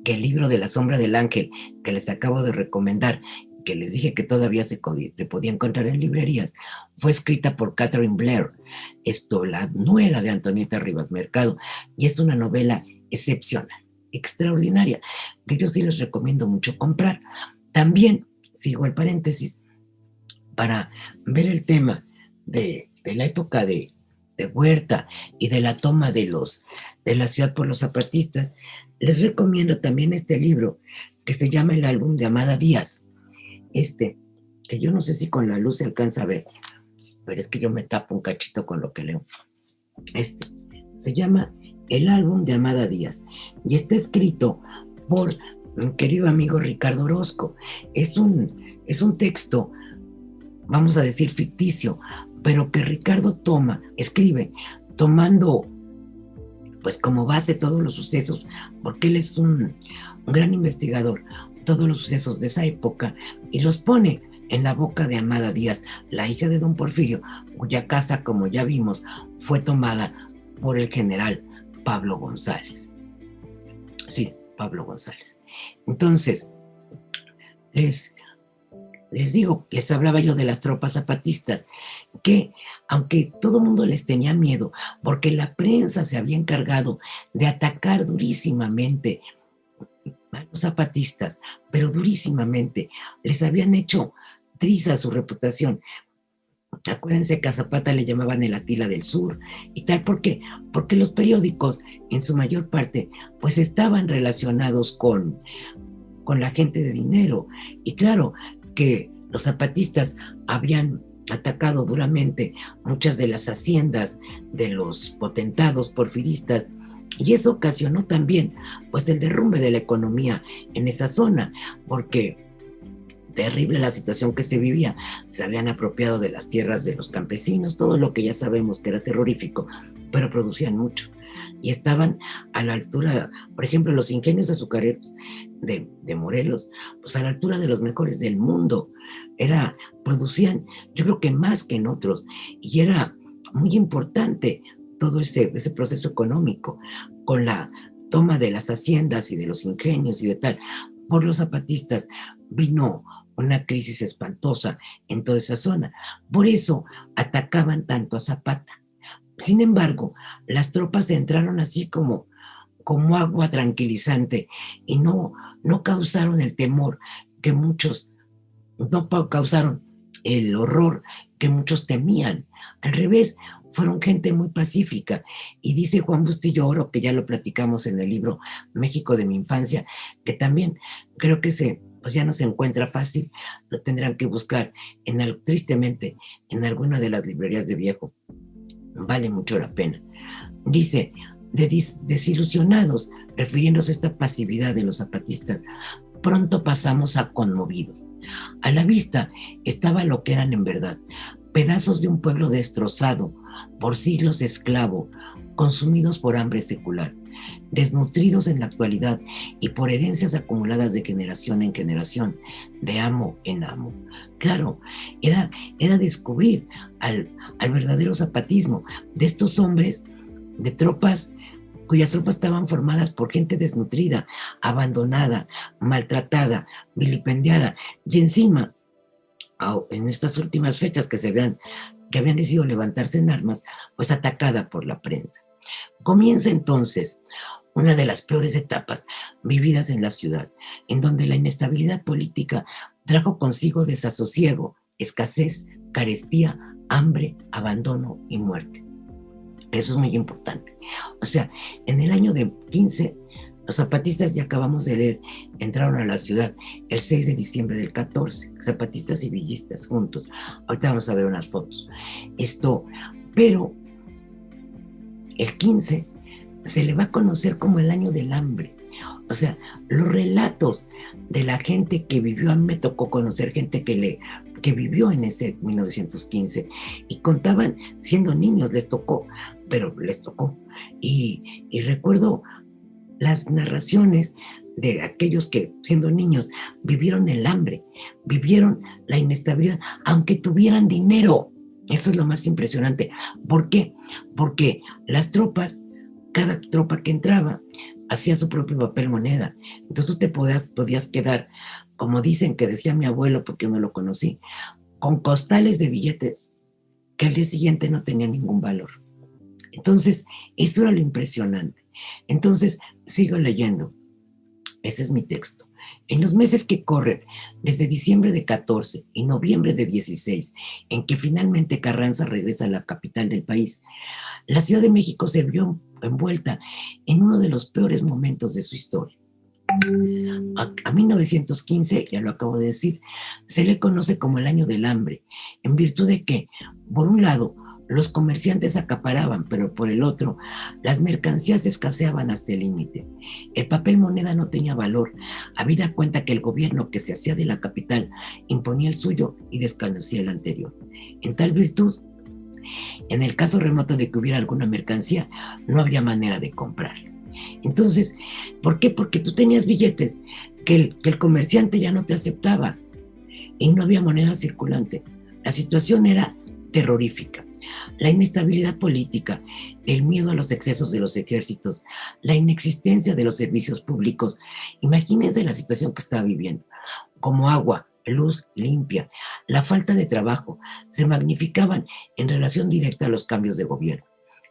Speaker 1: que el libro de La sombra del ángel, que les acabo de recomendar, que les dije que todavía se podía encontrar en librerías, fue escrita por Catherine Blair, la nuera de Antonieta Rivas Mercado, y es una novela excepcional, extraordinaria, que yo sí les recomiendo mucho comprar. También, sigo el paréntesis, para ver el tema de la época de Huerta y de la toma de la ciudad por los zapatistas, les recomiendo también este libro que se llama El álbum de Amada Díaz. Que yo no sé si con la luz se alcanza a ver, pero es que yo me tapo un cachito con lo que leo. Se llama El álbum de Amada Díaz y está escrito por mi querido amigo Ricardo Orozco. Es un texto, vamos a decir, ficticio, pero que Ricardo escribe tomando pues como base todos los sucesos, porque él es un gran investigador, todos los sucesos de esa época, y los pone en la boca de Amada Díaz, la hija de don Porfirio, cuya casa, como ya vimos, fue tomada por el general Pablo González. Sí, Pablo González. Entonces, les digo, les hablaba yo de las tropas zapatistas, que aunque todo el mundo les tenía miedo, porque la prensa se había encargado de atacar durísimamente a los zapatistas, pero durísimamente, les habían hecho trizas su reputación. Acuérdense que a Zapata le llamaban el Atila del Sur y tal, ¿por qué? Porque los periódicos, en su mayor parte, pues estaban relacionados con la gente de dinero. Y claro que los zapatistas habían atacado duramente muchas de las haciendas de los potentados porfiristas, y eso ocasionó también pues el derrumbe de la economía en esa zona, porque terrible la situación que se vivía, se habían apropiado de las tierras de los campesinos, todo lo que ya sabemos que era terrorífico, pero producían mucho y estaban a la altura, por ejemplo, los ingenios azucareros de Morelos, pues a la altura de los mejores del mundo. Producían, yo creo que más que en otros, y era muy importante todo ese proceso económico, con la toma de las haciendas y de los ingenios y de tal. Por los zapatistas vino una crisis espantosa en toda esa zona. Por eso atacaban tanto a Zapata. Sin embargo, las tropas entraron así como agua tranquilizante y no causaron el temor que muchos, no causaron el horror que muchos temían. Al revés, fueron gente muy pacífica. Y dice Juan Bustillo Oro, que ya lo platicamos en el libro México de mi infancia, que también creo que pues ya no se encuentra fácil, lo tendrán que buscar tristemente en alguna de las librerías de viejo. Vale mucho la pena. Dice, desilusionados, refiriéndose a esta pasividad de los zapatistas, pronto pasamos a conmovidos. A la vista estaba lo que eran en verdad, pedazos de un pueblo destrozado, por siglos esclavo, consumidos por hambre secular, desnutridos en la actualidad y por herencias acumuladas de generación en generación, de amo en amo. Claro, era descubrir al verdadero zapatismo de estos hombres, de tropas cuyas tropas estaban formadas por gente desnutrida, abandonada, maltratada, vilipendiada, y encima, en estas últimas fechas que habían decidido levantarse en armas, pues atacada por la prensa. Comienza entonces una de las peores etapas vividas en la ciudad, en donde la inestabilidad política trajo consigo desasosiego, escasez, carestía, hambre, abandono y muerte. Eso es muy importante. O sea, en el año de 15, los zapatistas, ya acabamos de leer, entraron a la ciudad el 6 de diciembre del 14, zapatistas y villistas juntos. Ahorita vamos a ver unas fotos. Pero el 15 se le va a conocer como el año del hambre. O sea, los relatos de la gente que vivió, a mí me tocó conocer gente que vivió en ese 1915 y contaban siendo niños, les tocó. Y recuerdo las narraciones de aquellos que siendo niños vivieron el hambre, vivieron la inestabilidad, aunque tuvieran dinero. Eso es lo más impresionante. ¿Por qué? Porque las tropas, cada tropa que entraba, hacía su propio papel moneda. Entonces tú te podías quedar, como dicen que decía mi abuelo, porque yo no lo conocí, con costales de billetes que al día siguiente no tenían ningún valor. Entonces, eso era lo impresionante. Entonces, sigo leyendo. Ese es mi texto. En los meses que corren, desde diciembre de 14 y noviembre de 16, en que finalmente Carranza regresa a la capital del país, la Ciudad de México se vio envuelta en uno de los peores momentos de su historia. A 1915, ya lo acabo de decir, se le conoce como el año del hambre, en virtud de que, por un lado, los comerciantes acaparaban, pero por el otro, las mercancías escaseaban hasta el límite. El papel moneda no tenía valor, habida cuenta que el gobierno que se hacía de la capital imponía el suyo y desconocía el anterior. En tal virtud, en el caso remoto de que hubiera alguna mercancía, no había manera de comprarla. Entonces, ¿por qué? Porque tú tenías billetes que el comerciante ya no te aceptaba y no había moneda circulante. La situación era terrorífica. La inestabilidad política, el miedo a los excesos de los ejércitos, la inexistencia de los servicios públicos. Imagínense la situación que estaba viviendo, como agua, luz limpia, la falta de trabajo, se magnificaban en relación directa a los cambios de gobierno.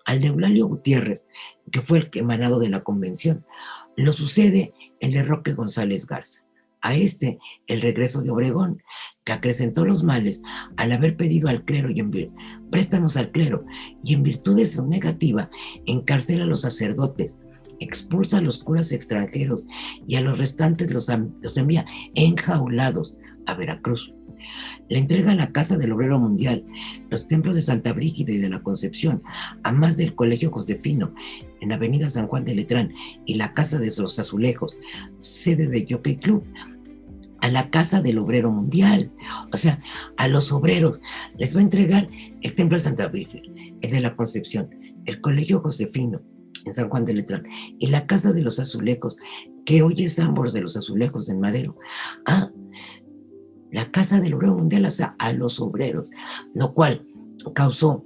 Speaker 1: Al de Eulalio Gutiérrez, que fue el emanado de la convención, lo sucede el de Roque González Garza. A este, el regreso de Obregón, que acrecentó los males al haber pedido al clero préstamos al clero, y en virtud de su negativa, encarcela a los sacerdotes, expulsa a los curas extranjeros y a los restantes los envía enjaulados a Veracruz. Le entrega la Casa del Obrero Mundial, los templos de Santa Brígida y de la Concepción, a más del Colegio Josefino, en Avenida San Juan de Letrán, y la Casa de los Azulejos, sede de Jockey Club, a la Casa del Obrero Mundial. O sea, a los obreros les va a entregar el Templo de Santa Brígida, el de la Concepción, el Colegio Josefino, en San Juan de Letrán, y la Casa de los Azulejos, que hoy es Ambos de los Azulejos en Madero, a la Casa del Obrero Mundial, o sea, a los obreros, lo cual causó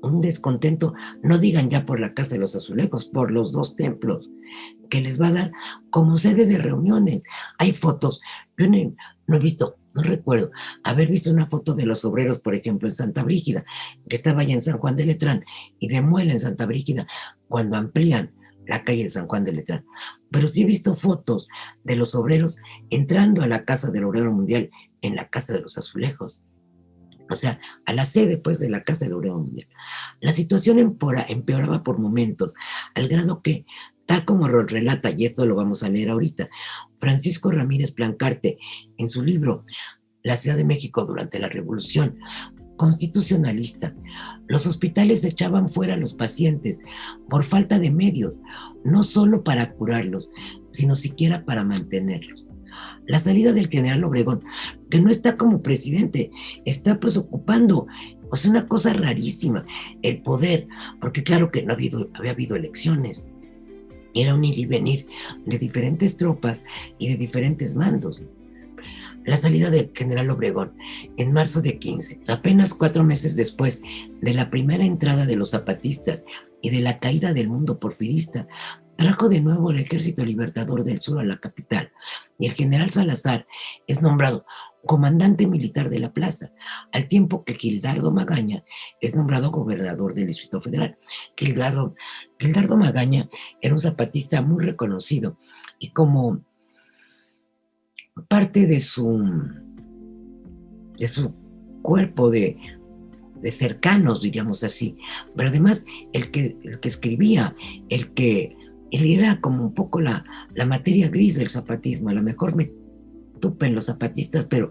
Speaker 1: un descontento, no digan ya por la Casa de los Azulejos, por los dos templos, que les va a dar como sede de reuniones. Hay fotos, yo no he visto, no recuerdo haber visto una foto de los obreros, por ejemplo, en Santa Brígida, que estaba allá en San Juan de Letrán, y de Muela en Santa Brígida, cuando amplían la calle de San Juan de Letrán. Pero sí he visto fotos de los obreros entrando a la Casa del Obrero Mundial en la Casa de los Azulejos. o sea, a la sede pues de la Casa del Obrero Mundial. La situación empeoraba por momentos, al grado que, tal como lo relata, y esto lo vamos a leer ahorita, Francisco Ramírez Plancarte, en su libro La Ciudad de México durante la Revolución Constitucionalista, los hospitales echaban fuera a los pacientes por falta de medios, no solo para curarlos, sino siquiera para mantenerlos. La salida del general Obregón, que no está como presidente, está pues ocupando, pues una cosa rarísima, el poder, porque claro que no había habido elecciones, era un ir y venir de diferentes tropas y de diferentes mandos. La salida del general Obregón en marzo de 15, apenas 4 meses después de la primera entrada de los zapatistas y de la caída del mundo porfirista, trajo de nuevo el Ejército Libertador del Sur a la capital, y el general Salazar es nombrado comandante militar de la plaza, al tiempo que Gildardo Magaña es nombrado gobernador del Distrito Federal. Gildardo Magaña era un zapatista muy reconocido, y como parte de su cuerpo de cercanos, diríamos así, pero además el que escribía, él era como un poco la materia gris del zapatismo. A lo mejor me tupen los zapatistas, pero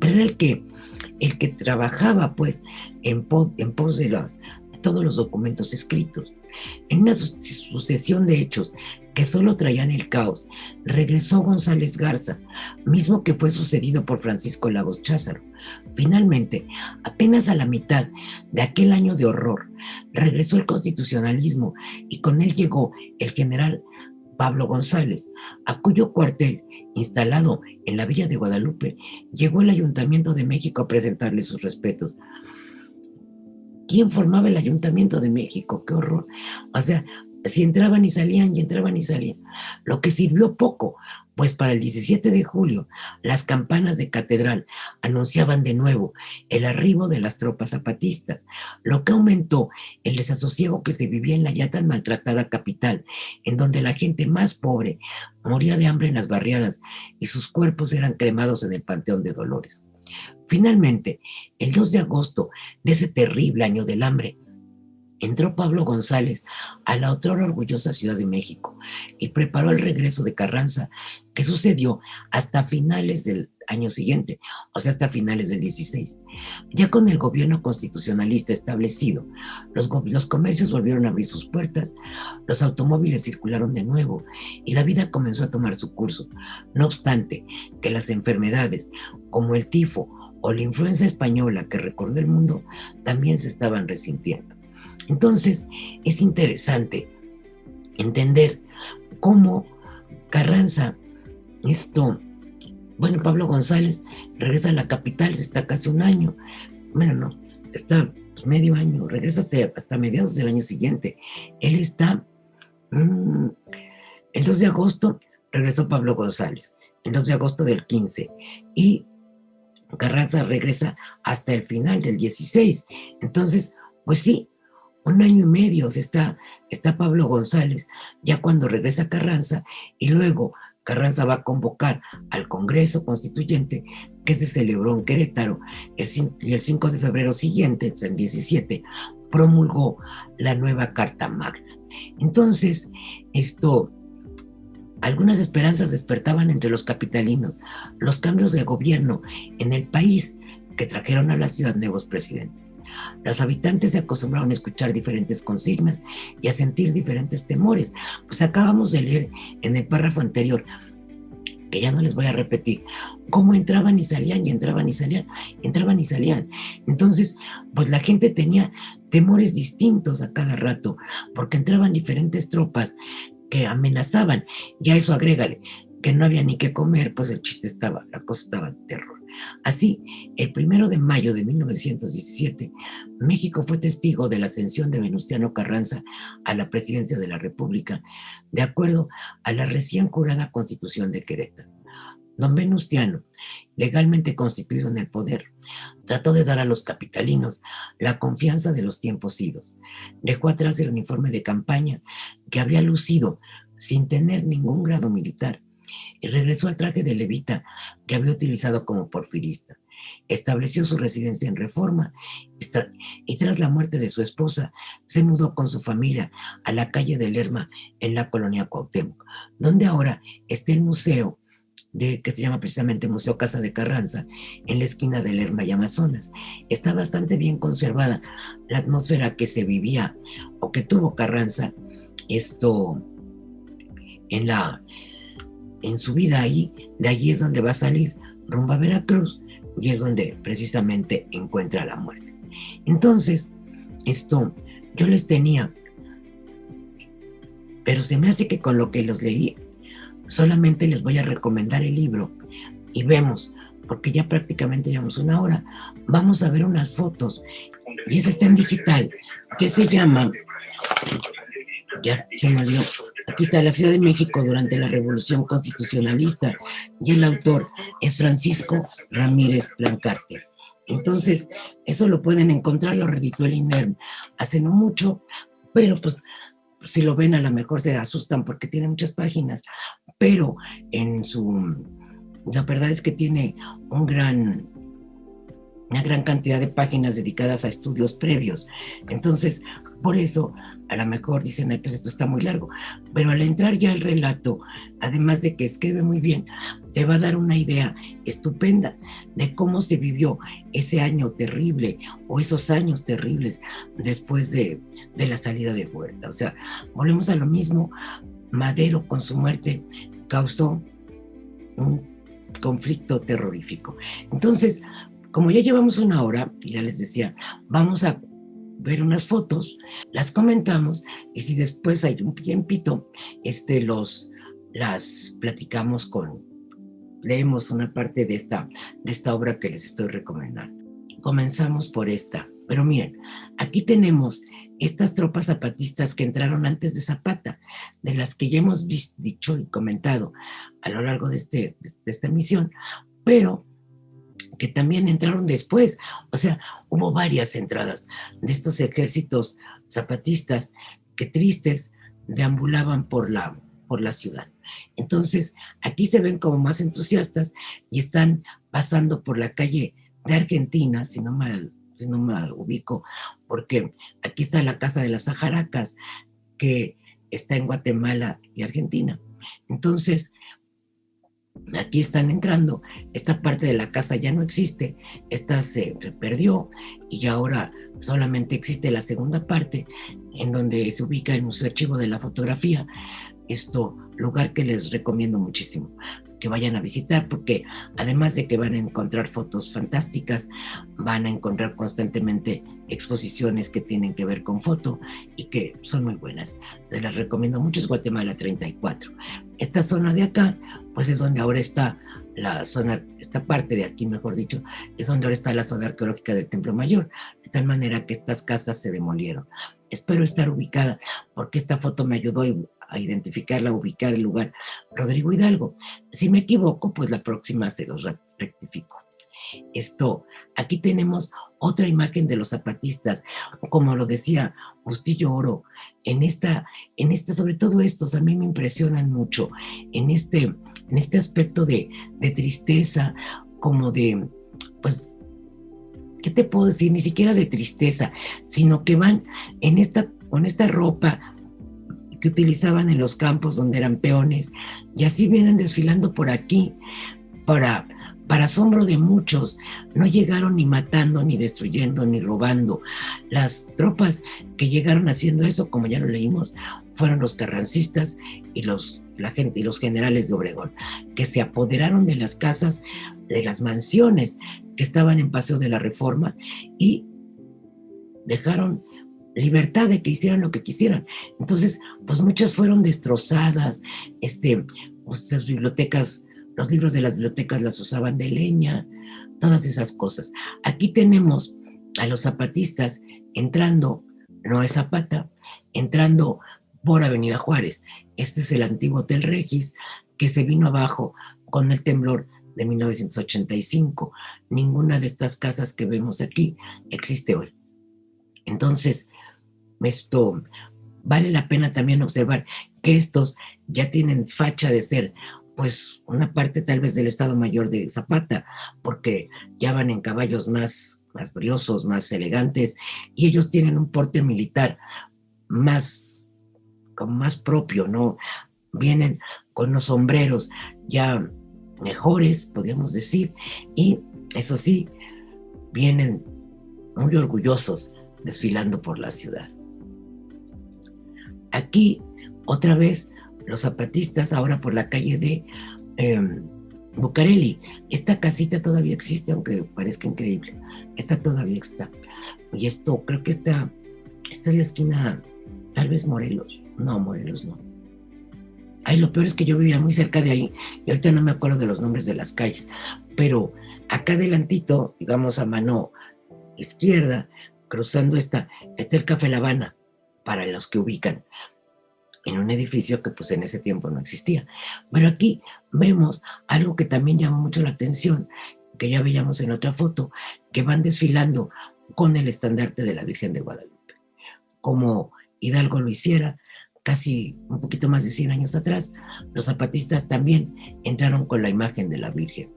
Speaker 1: era el que trabajaba pues en pos de todos los documentos escritos. En una sucesión de hechos que solo traían el caos, regresó González Garza, mismo que fue sucedido por Francisco Lagos Cházaro. Finalmente, apenas a la mitad de aquel año de horror, regresó el constitucionalismo, y con él llegó el general Pablo González, a cuyo cuartel, instalado en la Villa de Guadalupe, llegó el Ayuntamiento de México a presentarle sus respetos. ¿Quién formaba el Ayuntamiento de México? ¡Qué horror! O sea, si entraban y salían, y entraban y salían. Lo que sirvió poco, pues para el 17 de julio, las campanas de catedral anunciaban de nuevo el arribo de las tropas zapatistas, lo que aumentó el desasosiego que se vivía en la ya tan maltratada capital, en donde la gente más pobre moría de hambre en las barriadas y sus cuerpos eran cremados en el Panteón de Dolores. Finalmente, el 2 de agosto de ese terrible año del hambre, entró Pablo González a la otrora orgullosa Ciudad de México y preparó el regreso de Carranza, que sucedió hasta finales del año siguiente, o sea, hasta finales del 16. Ya con el gobierno constitucionalista establecido, los comercios volvieron a abrir sus puertas, los automóviles circularon de nuevo y la vida comenzó a tomar su curso. No obstante, que las enfermedades como el tifo o la influenza española que recorrió el mundo también se estaban resintiendo. Entonces, es interesante entender cómo Carranza, Pablo González regresa a la capital, se está casi un año, bueno, no, está medio año, regresa hasta mediados del año siguiente. Él está, el 2 de agosto regresó Pablo González, el 2 de agosto del 15, y Carranza regresa hasta el final del 16. Entonces, pues sí, un año y medio está Pablo González, ya cuando regresa Carranza, y luego Carranza va a convocar al Congreso Constituyente, que se celebró en Querétaro, y el 5 de febrero siguiente, el 17, promulgó la nueva Carta Magna. Entonces, algunas esperanzas despertaban entre los capitalinos, los cambios de gobierno en el país que trajeron a la ciudad nuevos presidentes. Los habitantes se acostumbraron a escuchar diferentes consignas y a sentir diferentes temores. Pues acabamos de leer en el párrafo anterior, que ya no les voy a repetir, cómo entraban y salían, y entraban y salían, entraban y salían. Entonces, pues la gente tenía temores distintos a cada rato, porque entraban diferentes tropas que amenazaban, y a eso agrégale que no había ni qué comer, pues la cosa estaba en terror. Así, el 1 de mayo de 1917, México fue testigo de la ascensión de Venustiano Carranza a la presidencia de la República, de acuerdo a la recién jurada Constitución de Querétaro. Don Venustiano, legalmente constituido en el poder, trató de dar a los capitalinos la confianza de los tiempos idos. Dejó atrás el uniforme de campaña que había lucido sin tener ningún grado militar, y regresó al traje de levita que había utilizado como porfirista. Estableció su residencia en Reforma y tras la muerte de su esposa se mudó con su familia a la calle de Lerma en la colonia Cuauhtémoc, donde ahora está el museo que se llama precisamente Museo Casa de Carranza, en la esquina de Lerma y Amazonas. Está bastante bien conservada la atmósfera que se vivía o que tuvo Carranza en, la, en su vida ahí. De allí es donde va a salir rumbo a Veracruz y es donde precisamente encuentra la muerte. Entonces, yo les tenía, pero se me hace que con lo que los leí, solamente les voy a recomendar el libro y vemos, porque ya prácticamente llevamos una hora, vamos a ver unas fotos y ese está en digital, que se llama, ya se me olvidó, aquí está, La Ciudad de México durante la Revolución Constitucionalista, y el autor es Francisco Ramírez Blancarte. Entonces, eso lo pueden encontrar, lo reeditó el INERM hace no mucho, pero pues si lo ven a lo mejor se asustan porque tiene muchas páginas, pero la verdad es que tiene una gran cantidad de páginas dedicadas a estudios previos. Entonces, por eso, a lo mejor dicen, ay, pues esto está muy largo, pero al entrar ya al relato, además de que escribe muy bien, te va a dar una idea estupenda de cómo se vivió ese año terrible o esos años terribles después de la salida de Huerta. O sea, volvemos a lo mismo. Madero con su muerte causó un conflicto terrorífico. Entonces, como ya llevamos una hora, ya les decía, vamos a ver unas fotos, las comentamos y si después hay un tiempito, las platicamos leemos una parte de esta obra que les estoy recomendando. Comenzamos por esta. Pero miren, aquí tenemos estas tropas zapatistas que entraron antes de Zapata, de las que ya hemos dicho y comentado a lo largo de esta emisión, pero que también entraron después. O sea, hubo varias entradas de estos ejércitos zapatistas que tristes deambulaban por la ciudad. Entonces, aquí se ven como más entusiastas y están pasando por la calle de Argentina, si no me ubico, porque aquí está la Casa de las Sajaracas, que está en Guatemala y Argentina. Entonces, aquí están entrando, esta parte de la casa ya no existe, esta se perdió y ahora solamente existe la segunda parte, en donde se ubica el Museo Archivo de la Fotografía, lugar que les recomiendo muchísimo que vayan a visitar, porque además de que van a encontrar fotos fantásticas, van a encontrar constantemente exposiciones que tienen que ver con foto y que son muy buenas. Les las recomiendo mucho, es Guatemala 34. Esta zona de acá, pues es donde ahora está la zona, esta parte de aquí, mejor dicho, es donde ahora está la zona arqueológica del Templo Mayor, de tal manera que estas casas se demolieron. Espero estar ubicada, porque esta foto me ayudó a identificarla, a ubicar el lugar. Rodrigo Hidalgo. Si me equivoco, pues la próxima se los rectifico. Aquí tenemos otra imagen de los zapatistas, como lo decía Bustillo Oro, sobre todo estos a mí me impresionan mucho, en este aspecto de tristeza, como de, pues, ¿qué te puedo decir? Ni siquiera de tristeza, sino que van con esta ropa que utilizaban en los campos donde eran peones, y así vienen desfilando por aquí, para asombro de muchos. No llegaron ni matando, ni destruyendo, ni robando. Las tropas que llegaron haciendo eso, como ya lo leímos, fueron los carrancistas y la gente y los generales de Obregón, que se apoderaron de las casas, de las mansiones que estaban en Paseo de la Reforma y dejaron libertad de que hicieran lo que quisieran. Entonces, pues muchas fueron destrozadas, pues, las bibliotecas, los libros de las bibliotecas las usaban de leña, todas esas cosas. Aquí tenemos a los zapatistas entrando, no es Zapata, entrando por Avenida Juárez. Este es el antiguo Hotel Regis, que se vino abajo con el temblor de 1985. Ninguna de estas casas que vemos aquí existe hoy. Entonces, vale la pena también observar que estos ya tienen facha de ser pues una parte tal vez del Estado Mayor de Zapata, porque ya van en caballos más briosos, más elegantes, y ellos tienen un porte militar más, como más propio, ¿no? Vienen con los sombreros ya mejores, podríamos decir, y eso sí, vienen muy orgullosos desfilando por la ciudad. Aquí, otra vez, los zapatistas, ahora por la calle de Bucareli. Esta casita todavía existe, aunque parezca increíble. Esta todavía está. Y esto, creo que esta es la esquina, tal vez Morelos. No, Morelos no. Ay, lo peor es que yo vivía muy cerca de ahí y ahorita no me acuerdo de los nombres de las calles. Pero acá adelantito, digamos a mano izquierda, cruzando está el Café La Habana, para los que ubican, en un edificio que pues en ese tiempo no existía. Pero aquí vemos algo que también llama mucho la atención, que ya veíamos en otra foto, que van desfilando con el estandarte de la Virgen de Guadalupe. Como Hidalgo lo hiciera, casi un poquito más de 100 años atrás, los zapatistas también entraron con la imagen de la Virgen,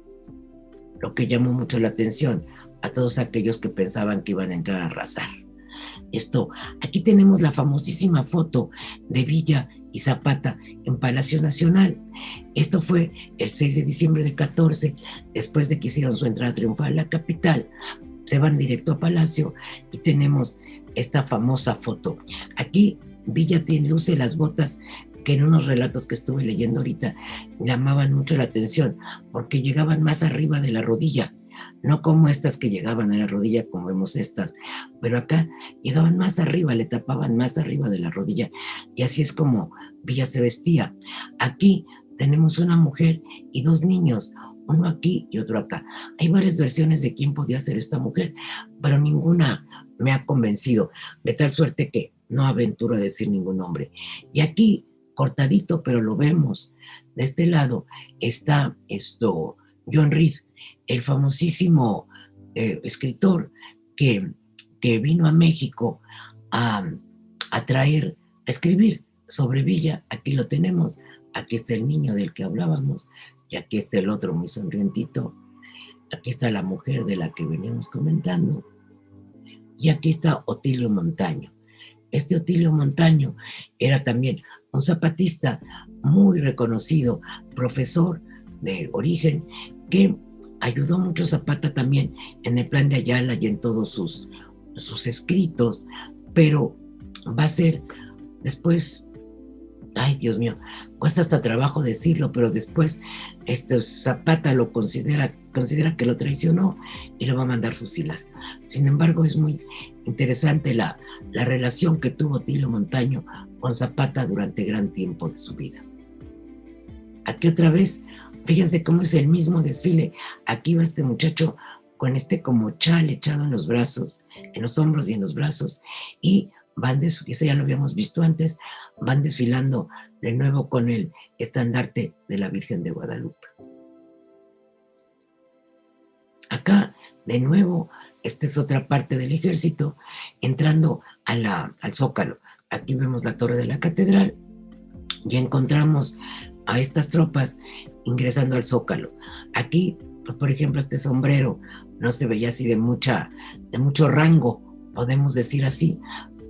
Speaker 1: lo que llamó mucho la atención a todos aquellos que pensaban que iban a entrar a arrasar. Aquí tenemos la famosísima foto de Villa y Zapata en Palacio Nacional. Esto fue el 6 de diciembre de 14, después de que hicieron su entrada triunfal a la capital. Se van directo a Palacio y tenemos esta famosa foto. Aquí Villa luce las botas que en unos relatos que estuve leyendo ahorita llamaban mucho la atención porque llegaban más arriba de la rodilla, no como estas que llegaban a la rodilla como vemos estas, pero acá llegaban más arriba, le tapaban más arriba de la rodilla y así es como Villa se vestía. Aquí tenemos una mujer y dos niños, uno aquí y otro acá. Hay varias versiones de quién podía ser esta mujer, pero ninguna me ha convencido, de tal suerte que no aventuro a decir ningún nombre. Y aquí, cortadito, pero lo vemos, de este lado está John Reed, el famosísimo escritor que vino a México a traer, a escribir sobre Villa. Aquí lo tenemos, aquí está el niño del que hablábamos, y aquí está el otro muy sonrientito, aquí está la mujer de la que veníamos comentando, y aquí está Otilio Montaño. Este Otilio Montaño era también un zapatista muy reconocido, profesor de origen, que ayudó mucho a Zapata también en el Plan de Ayala y en todos sus escritos, pero va a ser después, ay Dios mío, cuesta hasta trabajo decirlo, pero después Zapata lo considera que lo traicionó y lo va a mandar fusilar. Sin embargo, es muy interesante la relación que tuvo Otilio Montaño con Zapata durante gran tiempo de su vida. Aquí otra vez, fíjense cómo es el mismo desfile. Aquí va este muchacho con como chal echado en los brazos, en los hombros y en los brazos, y eso ya lo habíamos visto antes, van desfilando de nuevo con el estandarte de la Virgen de Guadalupe. Acá, de nuevo, esta es otra parte del ejército, entrando al Zócalo. Aquí vemos la torre de la catedral, y encontramos a estas tropas ingresando al Zócalo. Aquí, por ejemplo, este sombrero no se veía así de mucho rango, podemos decir así,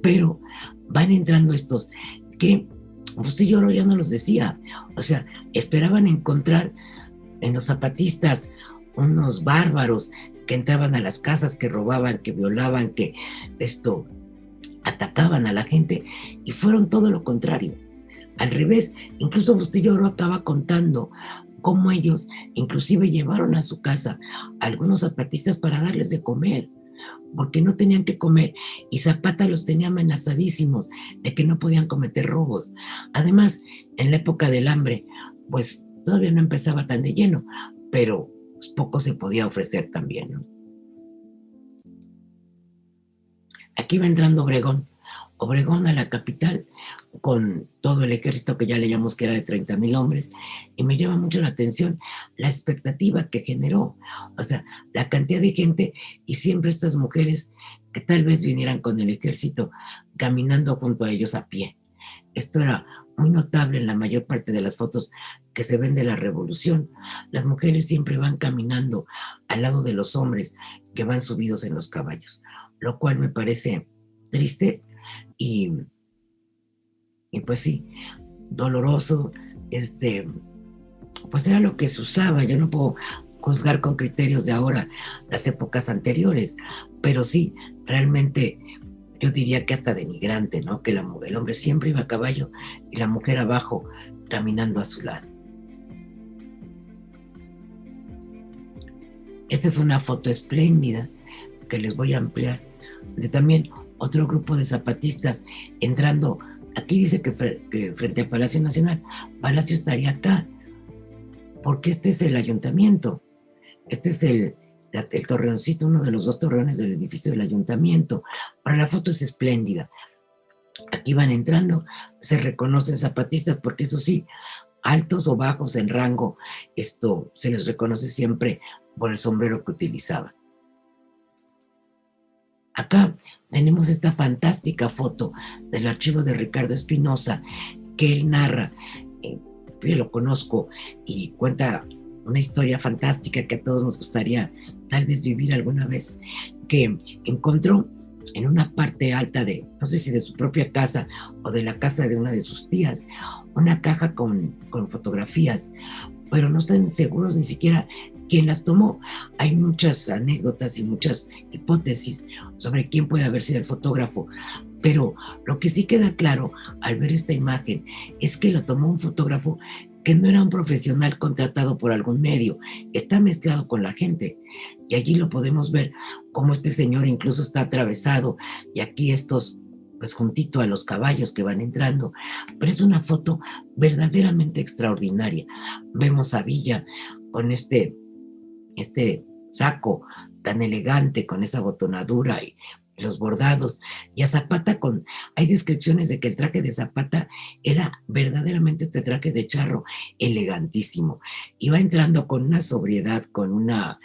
Speaker 1: pero van entrando estos que Bustillo ya no los decía, o sea, esperaban encontrar en los zapatistas unos bárbaros que entraban a las casas, que robaban, que violaban, que atacaban a la gente, y fueron todo lo contrario. Al revés, incluso Bustillo Oro acaba contando cómo ellos inclusive llevaron a su casa a algunos zapatistas para darles de comer, porque no tenían que comer, y Zapata los tenía amenazadísimos de que no podían cometer robos. Además, en la época del hambre, pues todavía no empezaba tan de lleno, pero pues, poco se podía ofrecer también, ¿no? Aquí va entrando Obregón a la capital con todo el ejército que ya leíamos que era de 30,000 hombres, y me llama mucho la atención la expectativa que generó, o sea, la cantidad de gente y siempre estas mujeres que tal vez vinieran con el ejército caminando junto a ellos a pie. Esto era muy notable en la mayor parte de las fotos que se ven de la revolución. Las mujeres siempre van caminando al lado de los hombres que van subidos en los caballos, lo cual me parece triste y, y pues sí, doloroso. Pues era lo que se usaba. Yo no puedo juzgar con criterios de ahora las épocas anteriores, pero sí, realmente yo diría que hasta denigrante, ¿no? Que el hombre siempre iba a caballo y la mujer abajo caminando a su lado. Esta es una foto espléndida que les voy a ampliar de también otro grupo de zapatistas entrando. Aquí dice que frente a Palacio Nacional. Palacio estaría acá, porque este es el ayuntamiento. Este es el torreoncito, uno de los dos torreones del edificio del ayuntamiento. Para la foto es espléndida. Aquí van entrando, se reconocen zapatistas, porque eso sí, altos o bajos en rango, esto se les reconoce siempre por el sombrero que utilizaban. Acá tenemos esta fantástica foto del archivo de Ricardo Espinosa, que él narra. Yo lo conozco y cuenta una historia fantástica que a todos nos gustaría tal vez vivir alguna vez, que encontró en una parte alta de, no sé si de su propia casa o de la casa de una de sus tías, una caja con fotografías, pero no están seguros ni siquiera quién las tomó. Hay muchas anécdotas y muchas hipótesis sobre quién puede haber sido el fotógrafo, pero lo que sí queda claro al ver esta imagen es que lo tomó un fotógrafo que no era un profesional contratado por algún medio, está mezclado con la gente. Y allí lo podemos ver cómo este señor incluso está atravesado y aquí estos, pues juntito a los caballos que van entrando. Pero es una foto verdaderamente extraordinaria. Vemos a Villa con este saco tan elegante, con esa botonadura y los bordados, y a Zapata hay descripciones de que el traje de Zapata era verdaderamente este traje de charro elegantísimo. Iba entrando con una sobriedad, con una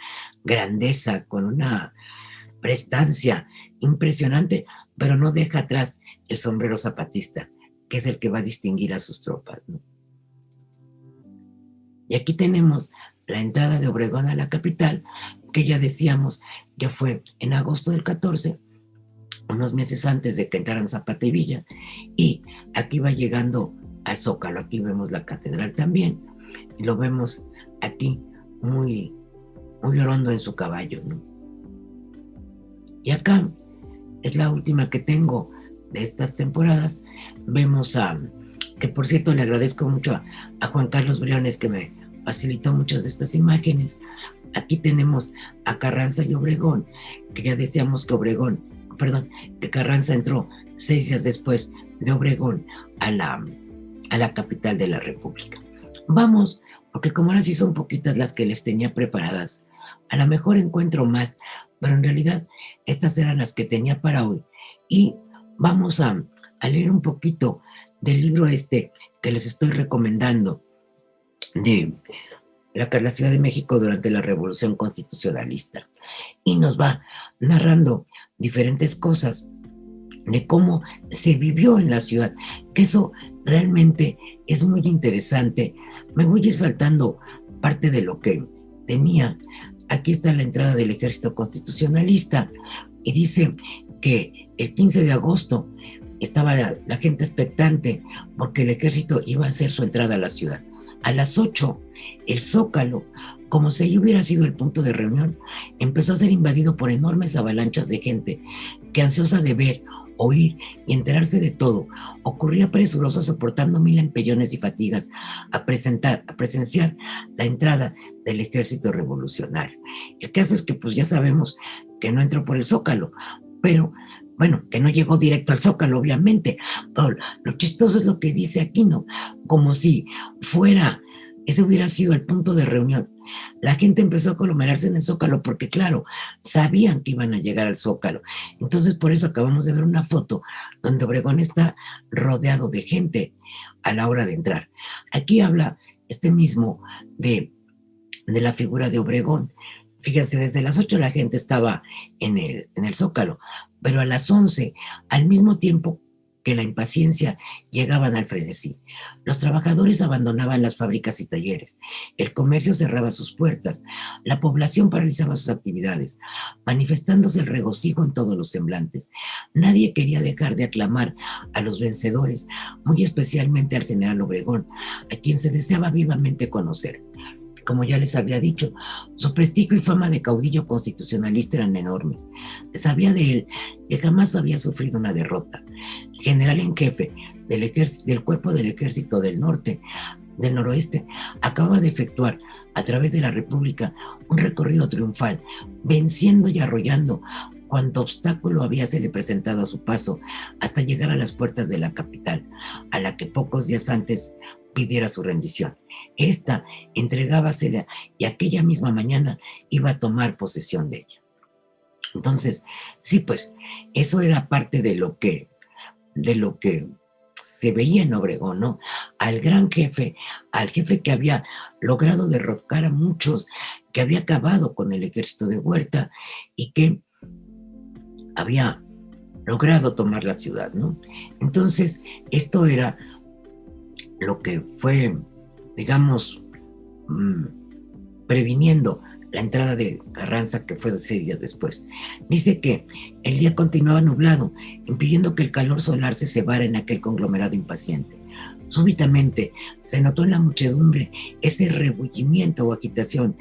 Speaker 1: grandeza, con una prestancia impresionante, pero no deja atrás el sombrero zapatista, que es el que va a distinguir a sus tropas, ¿no? Y aquí tenemos la entrada de Obregón a la capital, que ya decíamos que fue en agosto del 14, unos meses antes de que entraran Zapata y Villa, y aquí va llegando al Zócalo. Aquí vemos la catedral también, y lo vemos aquí muy, muy orondo en su caballo, ¿no? Y acá es la última que tengo de estas temporadas. Vemos que por cierto le agradezco mucho a Juan Carlos Briones, que me facilitó muchas de estas imágenes. Aquí tenemos a Carranza y Obregón, que ya decíamos que Carranza entró 6 días después de Obregón a la capital de la República. Vamos, porque como ahora sí son poquitas las que les tenía preparadas, a lo mejor encuentro más, pero en realidad estas eran las que tenía para hoy. Y vamos a leer un poquito del libro que les estoy recomendando, de la Ciudad de México durante la Revolución Constitucionalista. Y nos va narrando diferentes cosas de cómo se vivió en la ciudad, que eso realmente es muy interesante. Me voy a ir saltando parte de lo que tenía. Aquí está la entrada del Ejército Constitucionalista y dice que el 15 de agosto estaba la gente expectante porque el ejército iba a hacer su entrada a la ciudad. A las 8, el Zócalo, como si hubiera sido el punto de reunión, empezó a ser invadido por enormes avalanchas de gente que, ansiosa de ver, oír y enterarse de todo, ocurría presurosa soportando mil empellones y fatigas a presenciar la entrada del ejército revolucionario. El caso es que pues ya sabemos que no entró por el Zócalo, pero bueno, que no llegó directo al Zócalo, obviamente, pero lo chistoso es lo que dice aquí, ¿no? Como si ese hubiera sido el punto de reunión. La gente empezó a aglomerarse en el Zócalo porque, claro, sabían que iban a llegar al Zócalo. Entonces, por eso acabamos de ver una foto donde Obregón está rodeado de gente a la hora de entrar. Aquí habla mismo de la figura de Obregón. Fíjense, desde las 8 la gente estaba en el Zócalo, pero a las 11, al mismo tiempo que la impaciencia llegaban al frenesí. Los trabajadores abandonaban las fábricas y talleres, el comercio cerraba sus puertas, la población paralizaba sus actividades, manifestándose el regocijo en todos los semblantes. Nadie quería dejar de aclamar a los vencedores, muy especialmente al general Obregón, a quien se deseaba vivamente conocer. Como ya les había dicho, su prestigio y fama de caudillo constitucionalista eran enormes. Se sabía de él que jamás había sufrido una derrota. General en jefe del Cuerpo del Ejército del Noroeste, acaba de efectuar a través de la República un recorrido triunfal, venciendo y arrollando cuanto obstáculo había se le presentado a su paso hasta llegar a las puertas de la capital, a la que pocos días antes pidiera su rendición. Esta entregábasela y aquella misma mañana iba a tomar posesión de ella. Entonces, sí, pues, eso era parte de lo que se veía en Obregón, ¿no? Al gran jefe, al jefe que había logrado derrocar a muchos, que había acabado con el ejército de Huerta y que había logrado tomar la ciudad, ¿no? Entonces, esto era lo que fue, digamos, previniendo la entrada de Carranza, que fue 6 días después. Dice que el día continuaba nublado, impidiendo que el calor solar se cebara en aquel conglomerado impaciente. Súbitamente se notó en la muchedumbre ese rebullimiento o agitación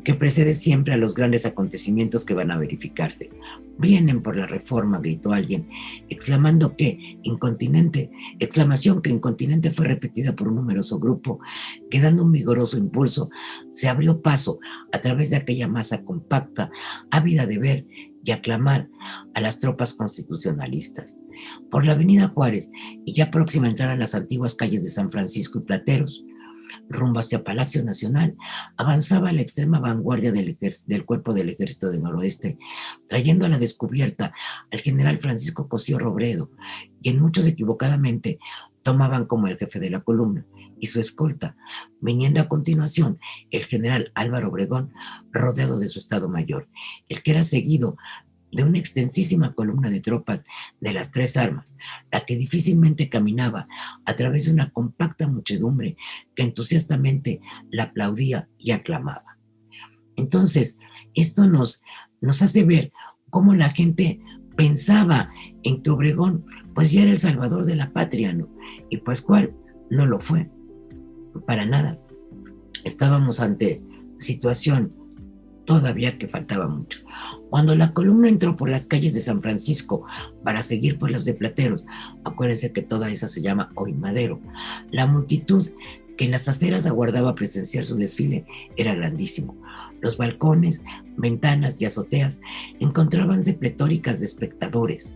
Speaker 1: que precede siempre a los grandes acontecimientos que van a verificarse. Vienen por la reforma, gritó alguien, exclamación que incontinente fue repetida por un numeroso grupo, que dando un vigoroso impulso, se abrió paso a través de aquella masa compacta, ávida de ver y aclamar a las tropas constitucionalistas. Por la avenida Juárez, y ya próxima a entrar a las antiguas calles de San Francisco y Plateros, rumbo hacia Palacio Nacional, avanzaba la extrema vanguardia del Cuerpo del Ejército del Noroeste, trayendo a la descubierta al general Francisco Cosío Robledo, quien muchos equivocadamente tomaban como el jefe de la columna, y su escolta, viniendo a continuación el general Álvaro Obregón, rodeado de su Estado Mayor, el que era seguido de una extensísima columna de tropas de las tres armas, la que difícilmente caminaba a través de una compacta muchedumbre que entusiastamente la aplaudía y aclamaba. Entonces, esto nos hace ver cómo la gente pensaba en que Obregón pues ya era el salvador de la patria, ¿no? Y pues ¿cuál? No lo fue, para nada. Estábamos ante situación todavía que faltaba mucho. Cuando la columna entró por las calles de San Francisco para seguir por las de Plateros, acuérdense que toda esa se llama hoy Madero, la multitud que en las aceras aguardaba presenciar su desfile era grandísimo. Los balcones, ventanas y azoteas encontrábanse pletóricas de espectadores,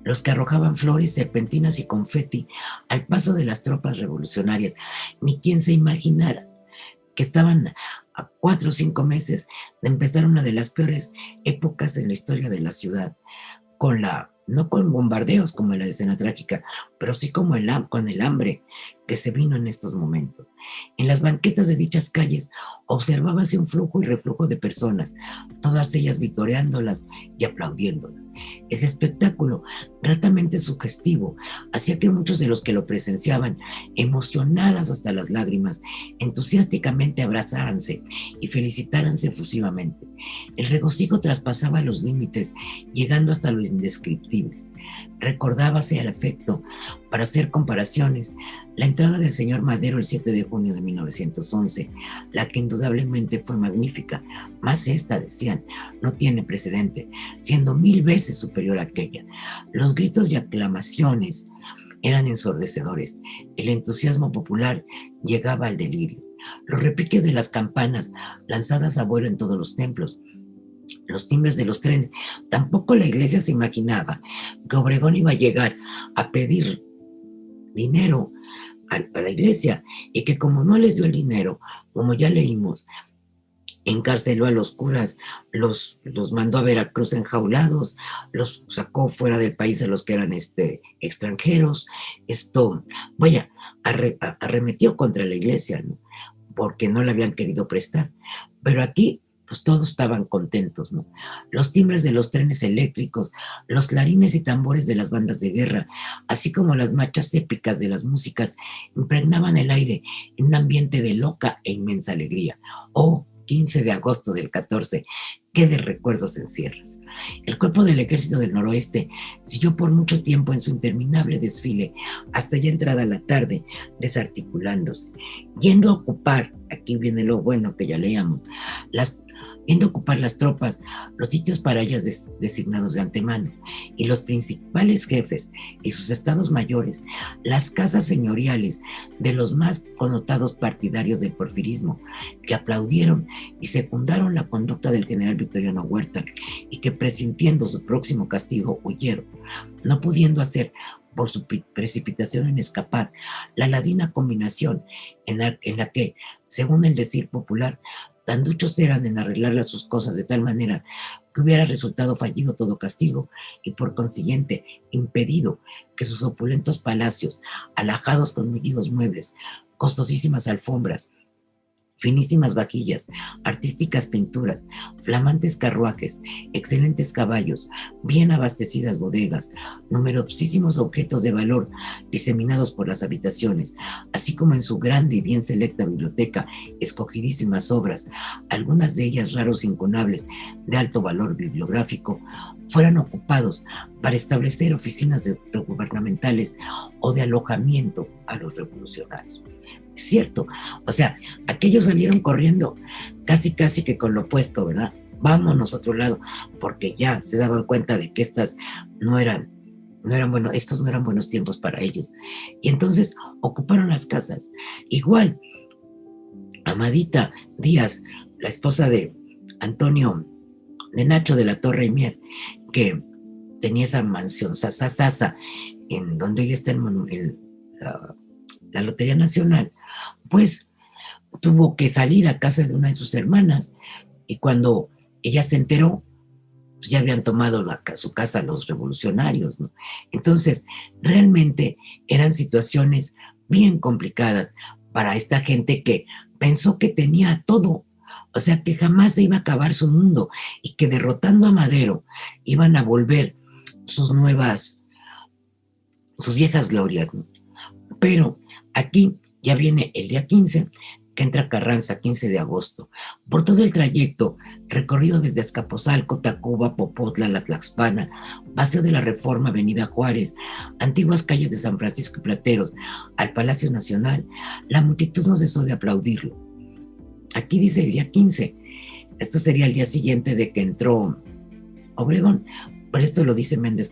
Speaker 1: los que arrojaban flores, serpentinas y confeti al paso de las tropas revolucionarias. Ni quien se imaginara que estaban a 4 o 5 meses de empezar una de las peores épocas en la historia de la ciudad, no con bombardeos como en la escena trágica, pero sí como con el hambre que se vino en estos momentos. En las banquetas de dichas calles observábase un flujo y reflujo de personas, todas ellas vitoreándolas y aplaudiéndolas. Ese espectáculo, gratamente sugestivo, hacía que muchos de los que lo presenciaban, emocionadas hasta las lágrimas, entusiásticamente abrazáranse y felicitáranse efusivamente. El regocijo traspasaba los límites, llegando hasta lo indescriptible. Recordábase al efecto, para hacer comparaciones, la entrada del señor Madero el 7 de junio de 1911, la que indudablemente fue magnífica, más esta, decían, no tiene precedente, siendo 1000 veces superior a aquella. Los gritos y aclamaciones eran ensordecedores, el entusiasmo popular llegaba al delirio. Los repiques de las campanas, lanzadas a vuelo en todos los templos, los timbres de los trenes. Tampoco la iglesia se imaginaba que Obregón iba a llegar a pedir dinero a la iglesia, y que como no les dio el dinero, como ya leímos, encarceló a los curas, los mandó a Veracruz enjaulados, los sacó fuera del país a los que eran extranjeros. Arremetió contra la iglesia, ¿no? Porque no le habían querido prestar. Pero aquí pues todos estaban contentos, ¿no? Los timbres de los trenes eléctricos, los clarines y tambores de las bandas de guerra, así como las marchas épicas de las músicas, impregnaban el aire en un ambiente de loca e inmensa alegría. Oh, 15 de agosto del 14, qué de recuerdos encierras. El cuerpo del Ejército del Noroeste siguió por mucho tiempo en su interminable desfile, hasta ya entrada la tarde, desarticulándose, yendo a ocupar, aquí viene lo bueno que ya leíamos, las yendo a ocupar las tropas, los sitios para ellas designados de antemano, y los principales jefes y sus estados mayores, las casas señoriales de los más connotados partidarios del porfirismo, que aplaudieron y secundaron la conducta del general Victoriano Huerta, y que presintiendo su próximo castigo huyeron, no pudiendo hacer por su precipitación en escapar, la ladina combinación en la que, según el decir popular, tan duchos eran en arreglar sus cosas de tal manera que hubiera resultado fallido todo castigo y por consiguiente impedido que sus opulentos palacios, alajados con mullidos muebles, costosísimas alfombras, finísimas vajillas, artísticas pinturas, flamantes carruajes, excelentes caballos, bien abastecidas bodegas, numerosísimos objetos de valor diseminados por las habitaciones, así como en su grande y bien selecta biblioteca, escogidísimas obras, algunas de ellas raros incunables de alto valor bibliográfico, fueran ocupados para establecer oficinas gubernamentales o de alojamiento a los revolucionarios. Es cierto, o sea, aquellos salieron corriendo casi que con lo opuesto, ¿verdad? Vámonos a otro lado, porque ya se daban cuenta de que estas no eran buenos, estos no eran buenos tiempos para ellos. Y entonces ocuparon las casas. Igual, Amadita Díaz, la esposa de Antonio, de Nacho de la Torre y Mier, que tenía esa mansión sasasasa, en donde hoy está la Lotería Nacional, pues tuvo que salir a casa de una de sus hermanas, y cuando ella se enteró, pues ya habían tomado su casa los revolucionarios, ¿no? Entonces, realmente eran situaciones bien complicadas para esta gente que pensó que tenía todo, o sea, que jamás se iba a acabar su mundo y que derrotando a Madero iban a volver sus viejas glorias, ¿no? Pero aquí ya viene el día 15, que entra Carranza, 15 de agosto. Por todo el trayecto, recorrido desde Azcapotzalco, Tacuba, Popotla, La Tlaxpana, Paseo de la Reforma, Avenida Juárez, antiguas calles de San Francisco y Plateros, al Palacio Nacional, la multitud no cesó de aplaudirlo. Aquí dice el día 15, esto sería el día siguiente de que entró Obregón. Por esto lo dice Ramírez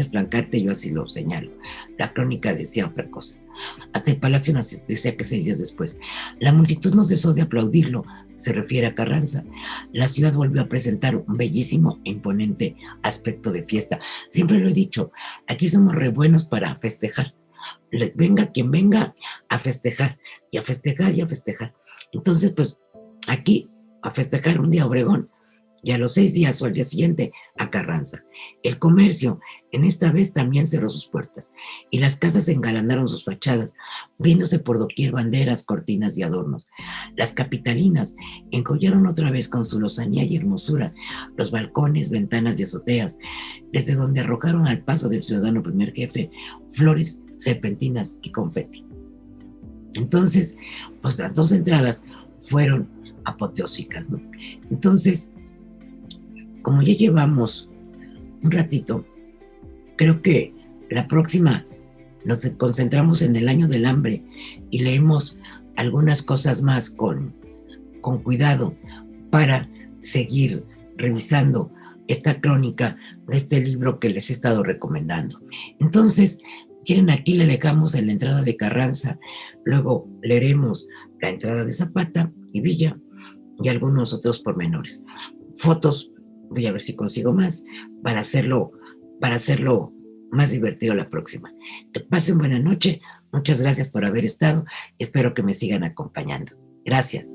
Speaker 1: Plancarte, yo así lo señalo. La crónica decía otra cosa. Hasta el Palacio decía que 6 días después. La multitud no cesó de aplaudirlo, se refiere a Carranza. La ciudad volvió a presentar un bellísimo e imponente aspecto de fiesta. Siempre lo he dicho, aquí somos re buenos para festejar. Venga quien venga a festejar, y a festejar, y a festejar. Entonces, pues, aquí, a festejar un día Obregón, y a los 6 días o al día siguiente a Carranza. El comercio en esta vez también cerró sus puertas y las casas engalanaron sus fachadas, viéndose por doquier banderas, cortinas y adornos. Las capitalinas encollaron otra vez con su lozanía y hermosura los balcones, ventanas y azoteas, desde donde arrojaron al paso del ciudadano primer jefe flores, serpentinas y confeti. Entonces, pues las dos entradas fueron apoteósicas, ¿no? Entonces, como ya llevamos un ratito, creo que la próxima nos concentramos en el año del hambre y leemos algunas cosas más con cuidado para seguir revisando esta crónica de este libro que les he estado recomendando. Entonces, quieren, aquí le dejamos en la entrada de Carranza, luego leeremos la entrada de Zapata y Villa y algunos otros pormenores. Fotos, voy a ver si consigo más para hacerlo más divertido la próxima. Que pasen buena noche, muchas gracias por haber estado, espero que me sigan acompañando. Gracias.